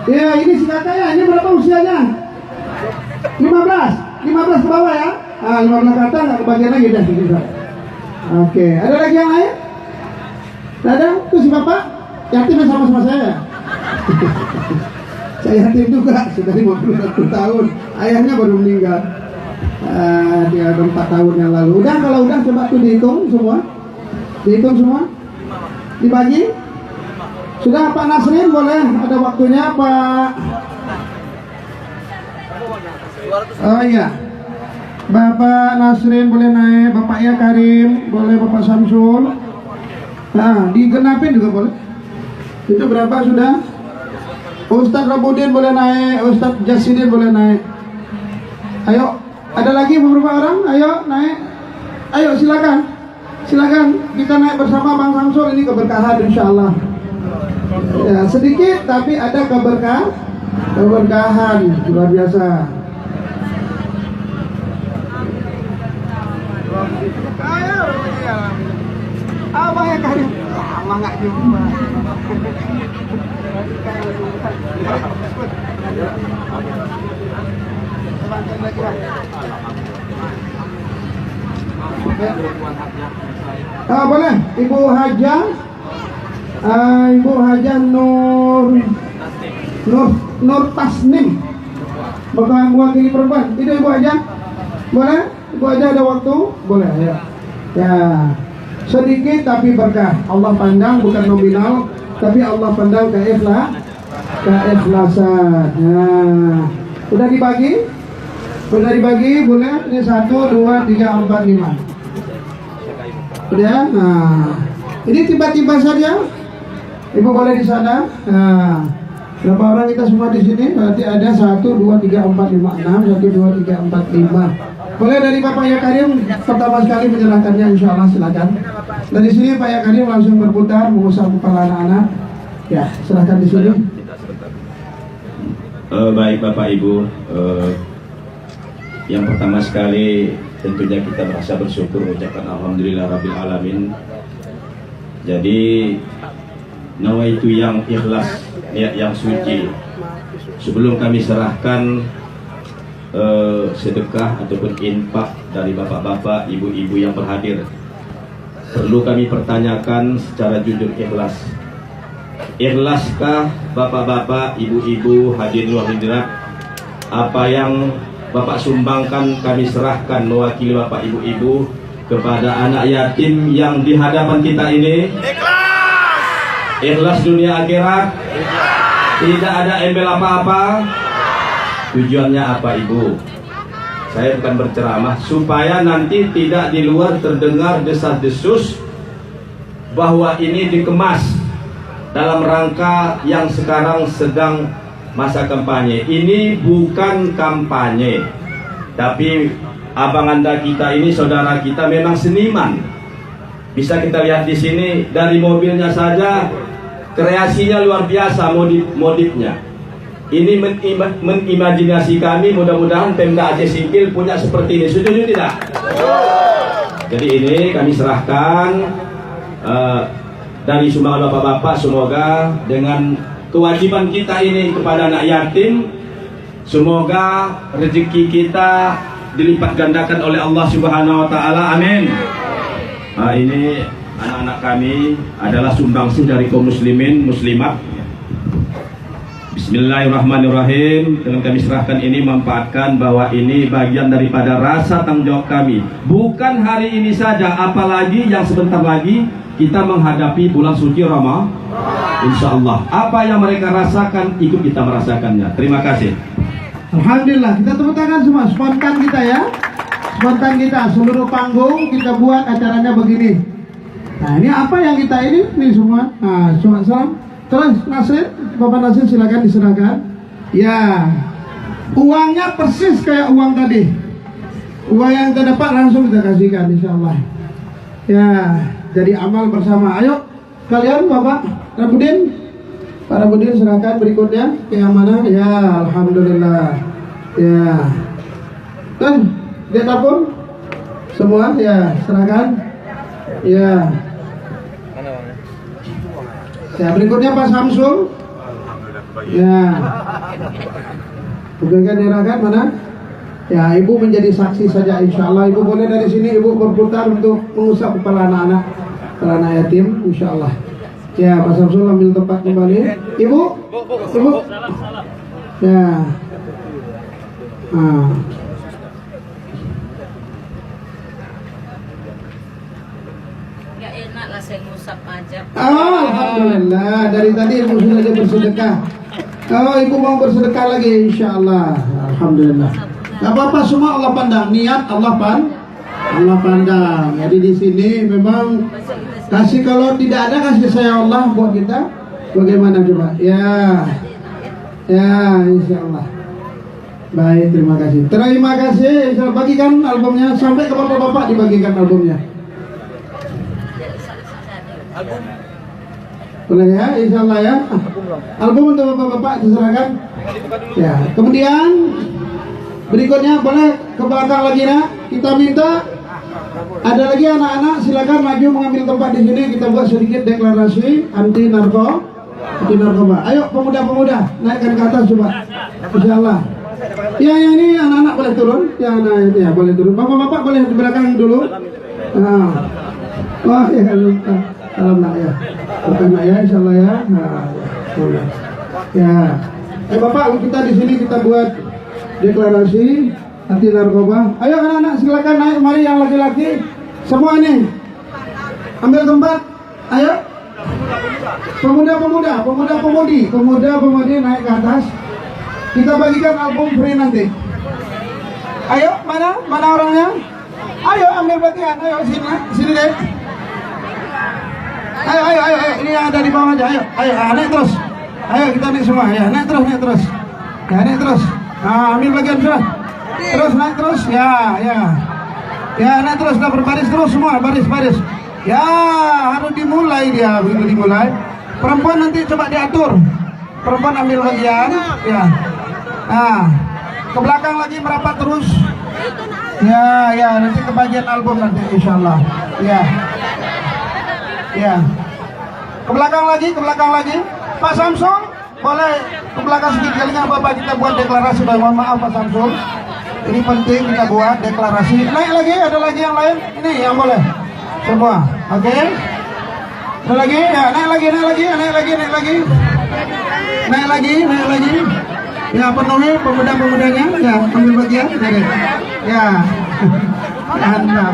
Ya, ini si kakak ya, ini berapa usianya? 15 ke bawah ya? 15 ke atas nggak kebagian lagi dah. Oke, ada lagi yang lain? Ada? Tuh si bapak yatim sama saya. Saya yatim juga, sudah 51 tahun. Ayahnya baru meninggal. Dia ada 4 tahun yang lalu. Udah, kalau udah coba tuh dihitung semua. Dibagi. Sudah Pak Nasrin boleh, ada waktunya Pak. Oh iya. Bapak Nasrin boleh naik, Bapak Ya Karim boleh, Bapak Samsul. Nah, digenapin juga boleh. Itu berapa sudah? Ustadz Rabudin boleh naik, Ustadz Jasidin boleh naik. Ayo, ada lagi beberapa orang? Ayo naik. Ayo silakan kita naik bersama Bang Samsul, ini keberkahan insyaallah. Ya, sedikit tapi ada keberkahan luar biasa. Abang Ya Karim lama nggak jumpa. Boleh Ibu Hajah Nur Tasnim mewakili perempuan. Itu Ibu Hajah boleh? Ibu Hajah ada waktu? Boleh ya. Sedikit tapi berkah. Allah pandang bukan nominal, tapi Allah pandang keikhlasan. Nah, udah dibagi boleh. Ini 1, 2, 3, 4, 5. Udah. Nah, ini tiba-tiba saja. Ibu boleh di sana. Nah, berapa orang kita semua di sini? Berarti ada 1, 2, 3, 4, 5, 6. 1, 2, 3, 4, 5. Boleh dari Bapak Ya Karim pertama sekali menyerahkannya, insya Allah silakan. Dari sini Pak Ya Karim langsung berputar mengusap kepala anak-anak. Ya, silakan di sini. Baik Bapak Ibu, yang pertama sekali tentunya kita merasa bersyukur, ucapkan Alhamdulillah Rabbil Alamin. Jadi nawaitu yang ikhlas, niat yang suci, sebelum kami serahkan sedekah ataupun infak dari bapak-bapak, ibu-ibu yang berhadir, perlu kami pertanyakan secara jujur ikhlas. Ikhlaskah bapak-bapak, ibu-ibu, hadirin hadirat, apa yang Bapak sumbangkan kami serahkan mewakili bapak ibu-ibu kepada anak yatim yang di hadapan kita ini? Ikhlas! Ikhlas dunia akhirat? Tidak ada embel apa-apa? Tujuannya apa ibu? Saya bukan berceramah, supaya nanti tidak di luar terdengar desas-desus bahwa ini dikemas dalam rangka yang sekarang sedang masa kampanye. Ini bukan kampanye, tapi abang anda kita ini, saudara kita memang seniman. Bisa kita lihat di sini dari mobilnya saja, kreasinya luar biasa, modifnya. Ini mengimajinasi kami, mudah-mudahan Pemda Aceh Singkil punya seperti ini. Setuju tidak? Jadi ini kami serahkan dari sumbangan bapak-bapak, semoga dengan kewajiban kita ini kepada anak yatim, semoga rezeki kita dilipat gandakan oleh Allah Subhanahu wa taala. Amin. Ini anak-anak kami adalah sumbangsih dari kaum muslimin muslimat. Bismillahirrahmanirrahim. Dengan kami serahkan ini, manfaatkan bahwa ini bagian daripada rasa tanggung jawab kami. Bukan hari ini saja, apalagi yang sebentar lagi kita menghadapi bulan suci Ramadan. Insya Allah, apa yang mereka rasakan, ikut kita merasakannya. Terima kasih. Alhamdulillah, kita tepuk tangan semua, spontan kita ya. Spontan kita, seluruh panggung kita buat acaranya begini. Nah, ini apa yang kita ini semua. Nah, salam. Terus Nasir, Bapak Nasir silakan diserahkan. Ya, uangnya persis kayak uang tadi. Uang yang kita dapat langsung kita kasihkan, insya Allah. Ya, jadi amal bersama. Ayo, kalian Bapak Rabudin, Pak Rabudin serahkan berikutnya. Yang mana? Ya, alhamdulillah. Ya, kan dia dapur semua ya serahkan. Ya. Ya, berikutnya Pak Samsul. Ya. Bukan dirahkan mana? Ya, ibu menjadi saksi saja, insya Allah. Ibu boleh dari sini ibu berputar untuk mengusap kepala anak-anak, kepala anak yatim, insya Allah. Ya, Pak Samsul ambil tempat kembali. Ibu, ibu. Ya. Gak enak lah saya ngusap aja. Alhamdulillah, dari tadi ibu sudah aja bersedekah. Oh, ibu mau bersedekah lagi, insya Allah. Alhamdulillah. Gak apa-apa, semua Allah pandang. Niat Allah pandang. Jadi di sini memang kasih, kalau tidak ada kasih saya Allah buat kita, bagaimana coba? Ya, insya Allah. Baik, terima kasih. Terima kasih. Insya Allah, bagikan albumnya sampai ke bapak-bapak, dibagikan albumnya. Boleh ya, insya Allah ya. Album untuk bapak-bapak diserahkan. Ya, kemudian berikutnya boleh ke belakang lagi nak. Kita minta ada lagi anak-anak silakan maju mengambil tempat di sini. Kita buat sedikit deklarasi anti narkoba. Ayo pemuda-pemuda naikkan ke atas coba. Insya Allah. Ya, ini anak-anak boleh turun. Ya, anak ya boleh turun. Bapak-bapak boleh di belakang dulu. Nah. Wah ya kalau nak ya. Bukan nak ya, insya Allah ya. Nah, ya. Bapak kita di sini kita buat deklarasi anti narkoba. Ayo anak-anak silakan naik mari, yang laki-laki semua nih ambil tempat. Ayo pemuda-pemudi naik ke atas. Kita bagikan album free nanti. Ayo mana orangnya? Ayo ambil bagian. Ayo sini deh. Ayo ini yang ada di bawah aja. Ayo naik terus. Ayo kita naik semua ya, naik terus. Ya, naik terus. Ambil bagian sudah. Terus naik terus. Ya, naik terus, dah berbaris terus semua, baris. Ya, harus dimulai dia, begitu dimulai. Perempuan nanti coba diatur. Perempuan ambil bagian, ya. Ke belakang lagi merapat terus. Ya, nanti ke bagian album nanti insyaallah. Ya. Ke belakang lagi. Pak Samsul, boleh ke belakang sedikit kalinya Bapak, kita buat deklarasi. Mohon maaf Pak Samsul, ini penting kita buat deklarasi. Naik lagi, ada lagi yang lain? Ini yang boleh semua, oke? Ada lagi? Ya, naik lagi. Ya, penuhi pemuda-pemudanya, ya, ambil bagian. Ya, mantap.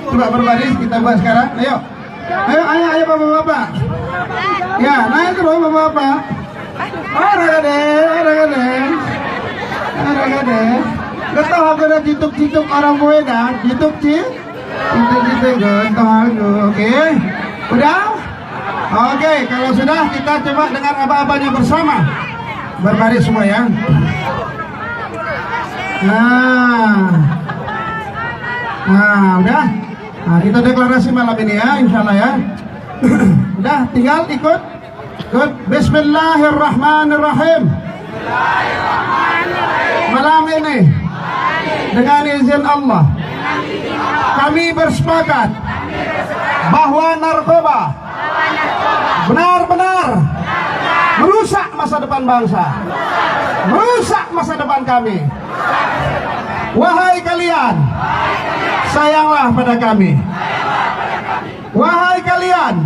Coba berbaris, kita buat sekarang. Ayo Bapak-bapak. Ya, naik terus Bapak-bapak. Ragade. Getah aku dah cituk orang gue dah. Cituk. Getah. Oke. Udah? Oke, kalau sudah kita coba dengan apa-apanya bersama. Berbaris semua ya. Nah, udah. Nah, kita deklarasi malam ini ya, insyaallah ya. Udah, tinggal ikut. Bismillahirrahmanirrahim. Malam ini dengan izin Allah kami bersepakat bahwa narkoba benar-benar merusak masa depan bangsa, merusak masa depan kami. Wahai kalian, sayanglah pada kami. Wahai kalian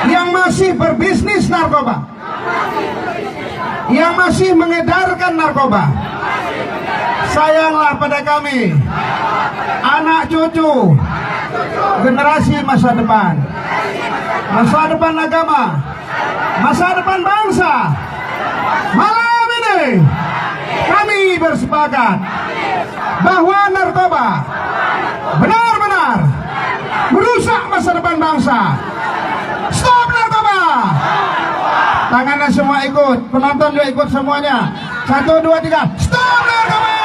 yang masih berbisnis narkoba, yang masih mengedarkan narkoba, sayanglah pada kami, anak cucu, generasi masa depan agama, masa depan bangsa. Malam ini kami bersepakat bahwa narkoba benar-benar merusak masa depan bangsa. Stop narkoba! Tangannya semua ikut, penonton juga ikut semuanya. 1, 2, 3, stop narkoba!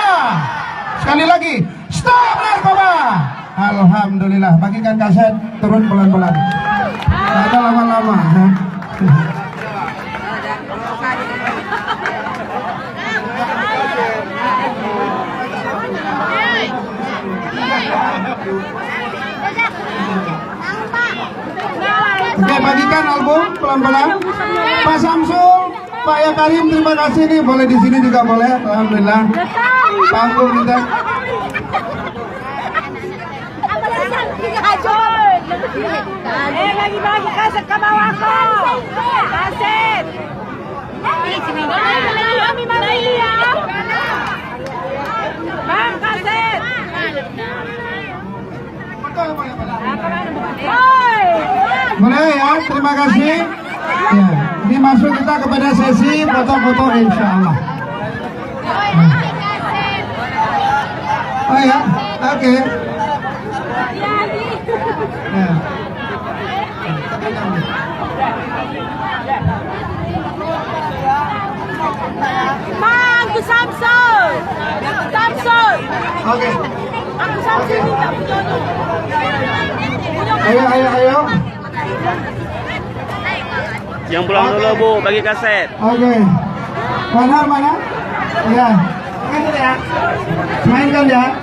Sekali lagi, stop narkoba! Alhamdulillah, bagikan kaset, turun pelan-pelan. Tidak ada lama-lama. Oke, bagikan album pelan-pelan. Pak Samsul, Pak Yakarim, terima kasih nih. Boleh di sini juga boleh. Alhamdulillah. Panggung kita. Lagi kaset ke bawah kok. Kaset. Bang, kaset. Boleh ya, terima kasih. Ya, ini masuk kita kepada sesi foto-foto insya Allah. Oh ya, oke. Ya. Aku Samsul. Oke. Aku Samsul minta jodoh. Ayo. Yang pulang dulu Bu, bagi kaset. Oke. Mana? Ya. Mainkan ya.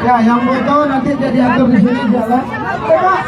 Ya, yang foto nanti jadi atur di sini jalan. Pak.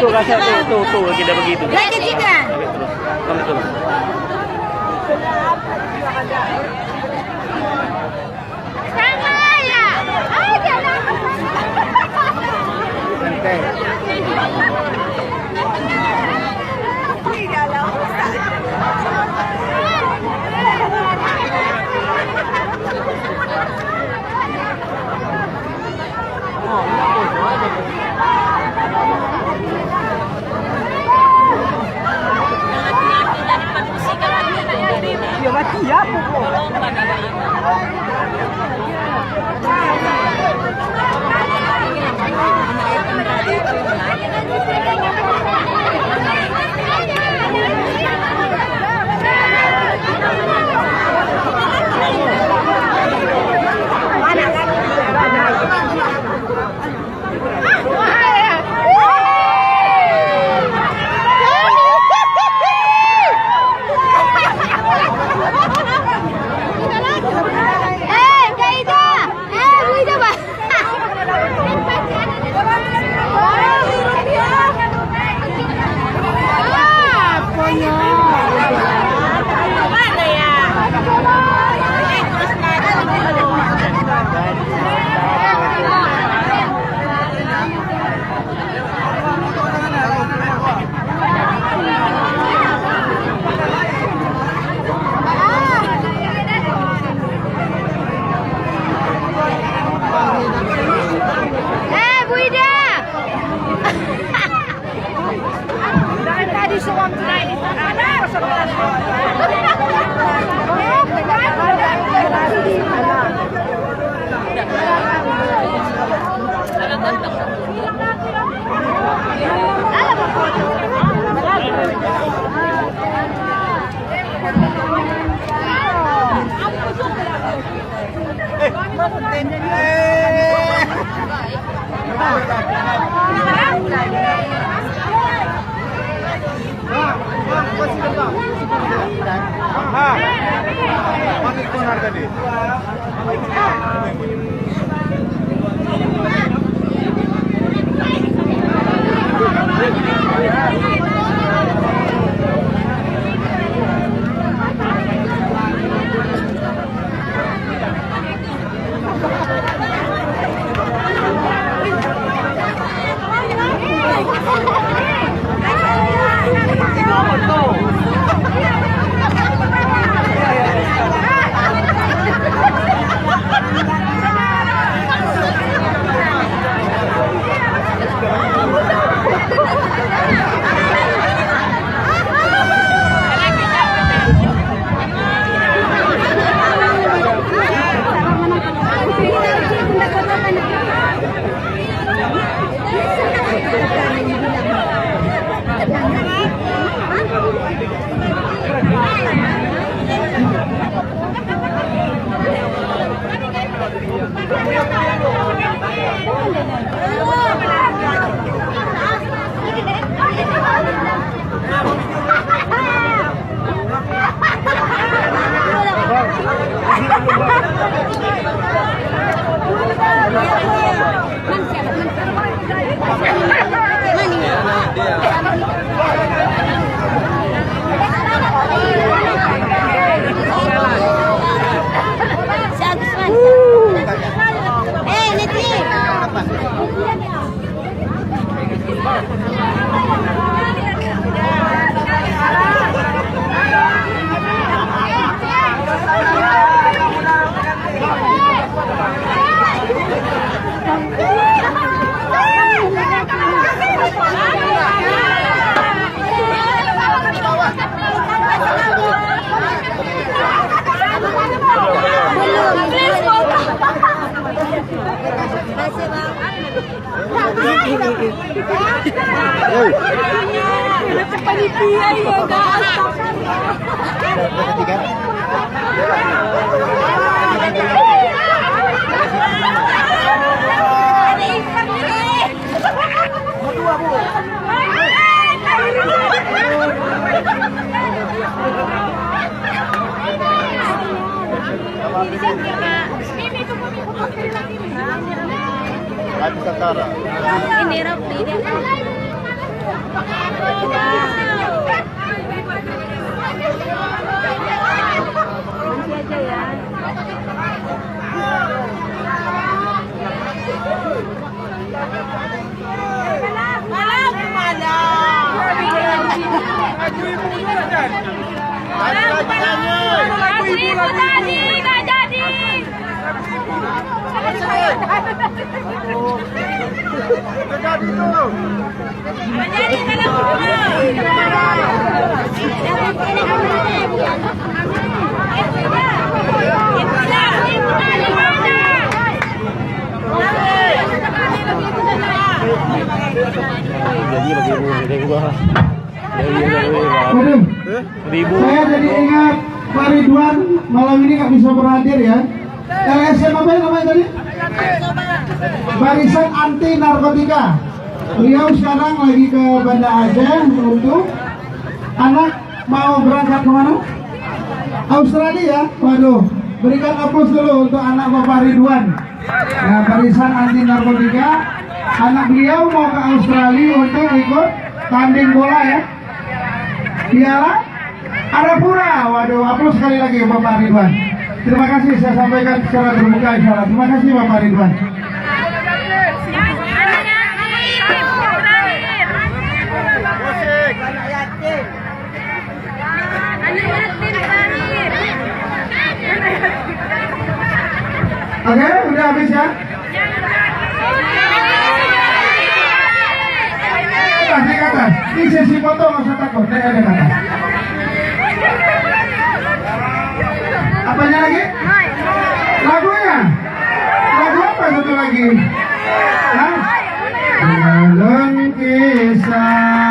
Tuh kasih tuh kita begitu. Lagi juga. Kamu tuh. Sama ya. Aja lah. Waduh, saya jadi ingat Pak Ridwan malam ini nggak bisa berhadir ya. LSM apa namanya tadi? Barisan Anti Narkotika. Beliau sekarang lagi ke Banda Aceh untuk anak mau berangkat kemana? Australia. Waduh, berikan aplaus dulu untuk anak Bapak Ridwan. Ya, Barisan Anti Narkotika. Anak beliau mau ke Australia untuk ikut tanding bola ya. Piala Arapura. Waduh, aplaus sekali lagi Bapak Ridwan. Terima kasih, saya sampaikan secara terbuka insyaallah. Terima kasih Bapak Ridwan. Oke, udah habis ya? Naik ke atas. Ini sesi foto, nggak usah takut. Naik ke atas. Apanya lagi? Lagunya? Lagu apa satu lagi? Hah? Dalam kisah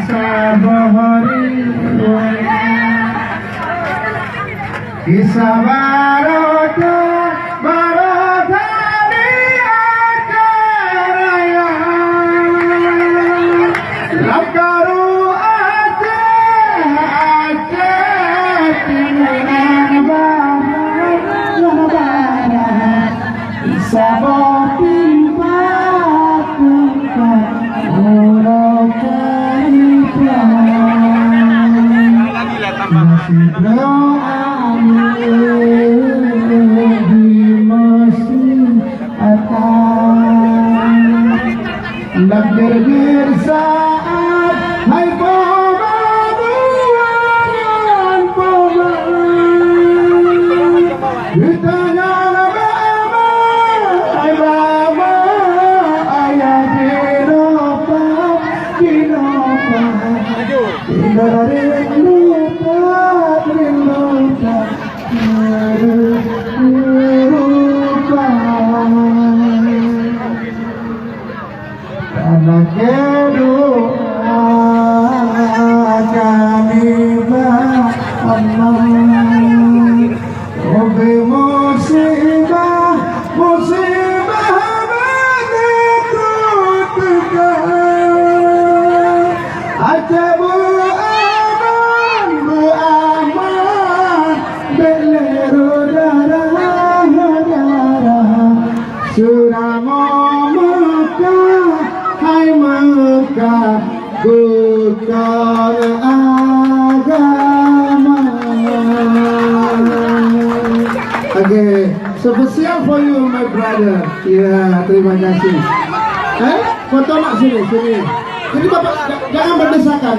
sabari kisah barota di acaranya lakaru Aceh timur barat kisah Lakir saat hai pemaduan ditanya nama hai mama ayah dinopa karena kedua kami Allah obe musibah menekutkan Aceh bu aman beleru darah Suramo Mekah hai Mekah bukan agama. Okay, spesial for you my brother. Ya, terima kasih. Foto nak sini. Jadi Bapak jangan berdesakan.